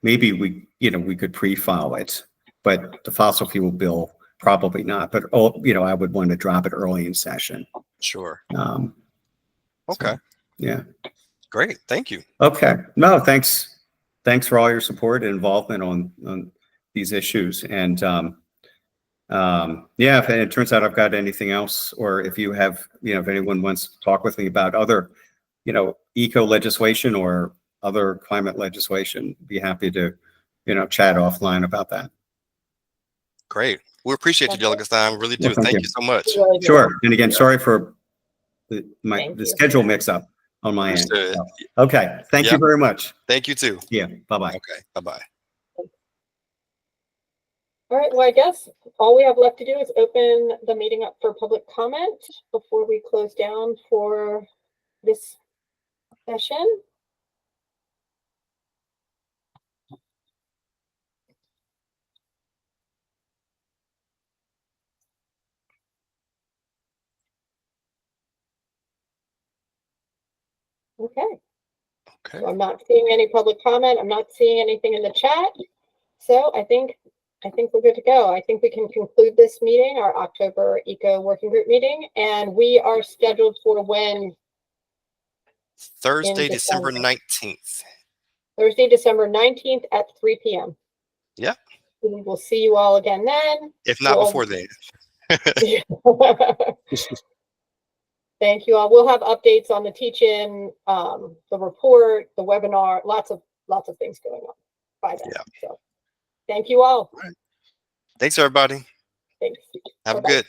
maybe we could pre-file it, but the fossil fuel bill probably not. But you know, I would want to drop it early in session. Sure. Okay. So, yeah. Great. Thank you. Okay. No, thanks for all your support and involvement on these issues. And yeah, if it turns out I've got anything else, or if you have, you know, if anyone wants to talk with me about other, you know, eco legislation or other climate legislation, be happy to, you know, chat offline about that. Great. We appreciate you, Delegate Stein. We really do. Well, thank Thank you. you so much. We really do. Sure. And again, Yeah. sorry for Thank the you. schedule mix up on my end. Understood. Okay. Thank you Yep. very much. Thank you too. Yeah. Bye-bye. Okay. Bye-bye. All right, well, I guess all we have left to do is open the meeting up for public comment before we close down for this session. Okay. Okay. So I'm not seeing any public comment. I'm not seeing anything in the chat. So I think we're good to go. I think we can conclude this meeting, our October Eco Working Group meeting, and we are scheduled for when? Thursday, In December December. 19th. Thursday, December 19th at 3 p.m. Yep. We will see you all again then. If not Well- before then. Thank you all. We'll have updates on the teach-in, the report, the webinar, lots of things going on. by then. Yeah. So, thank you all. Thanks, everybody. Thanks. Have a Bye-bye. good.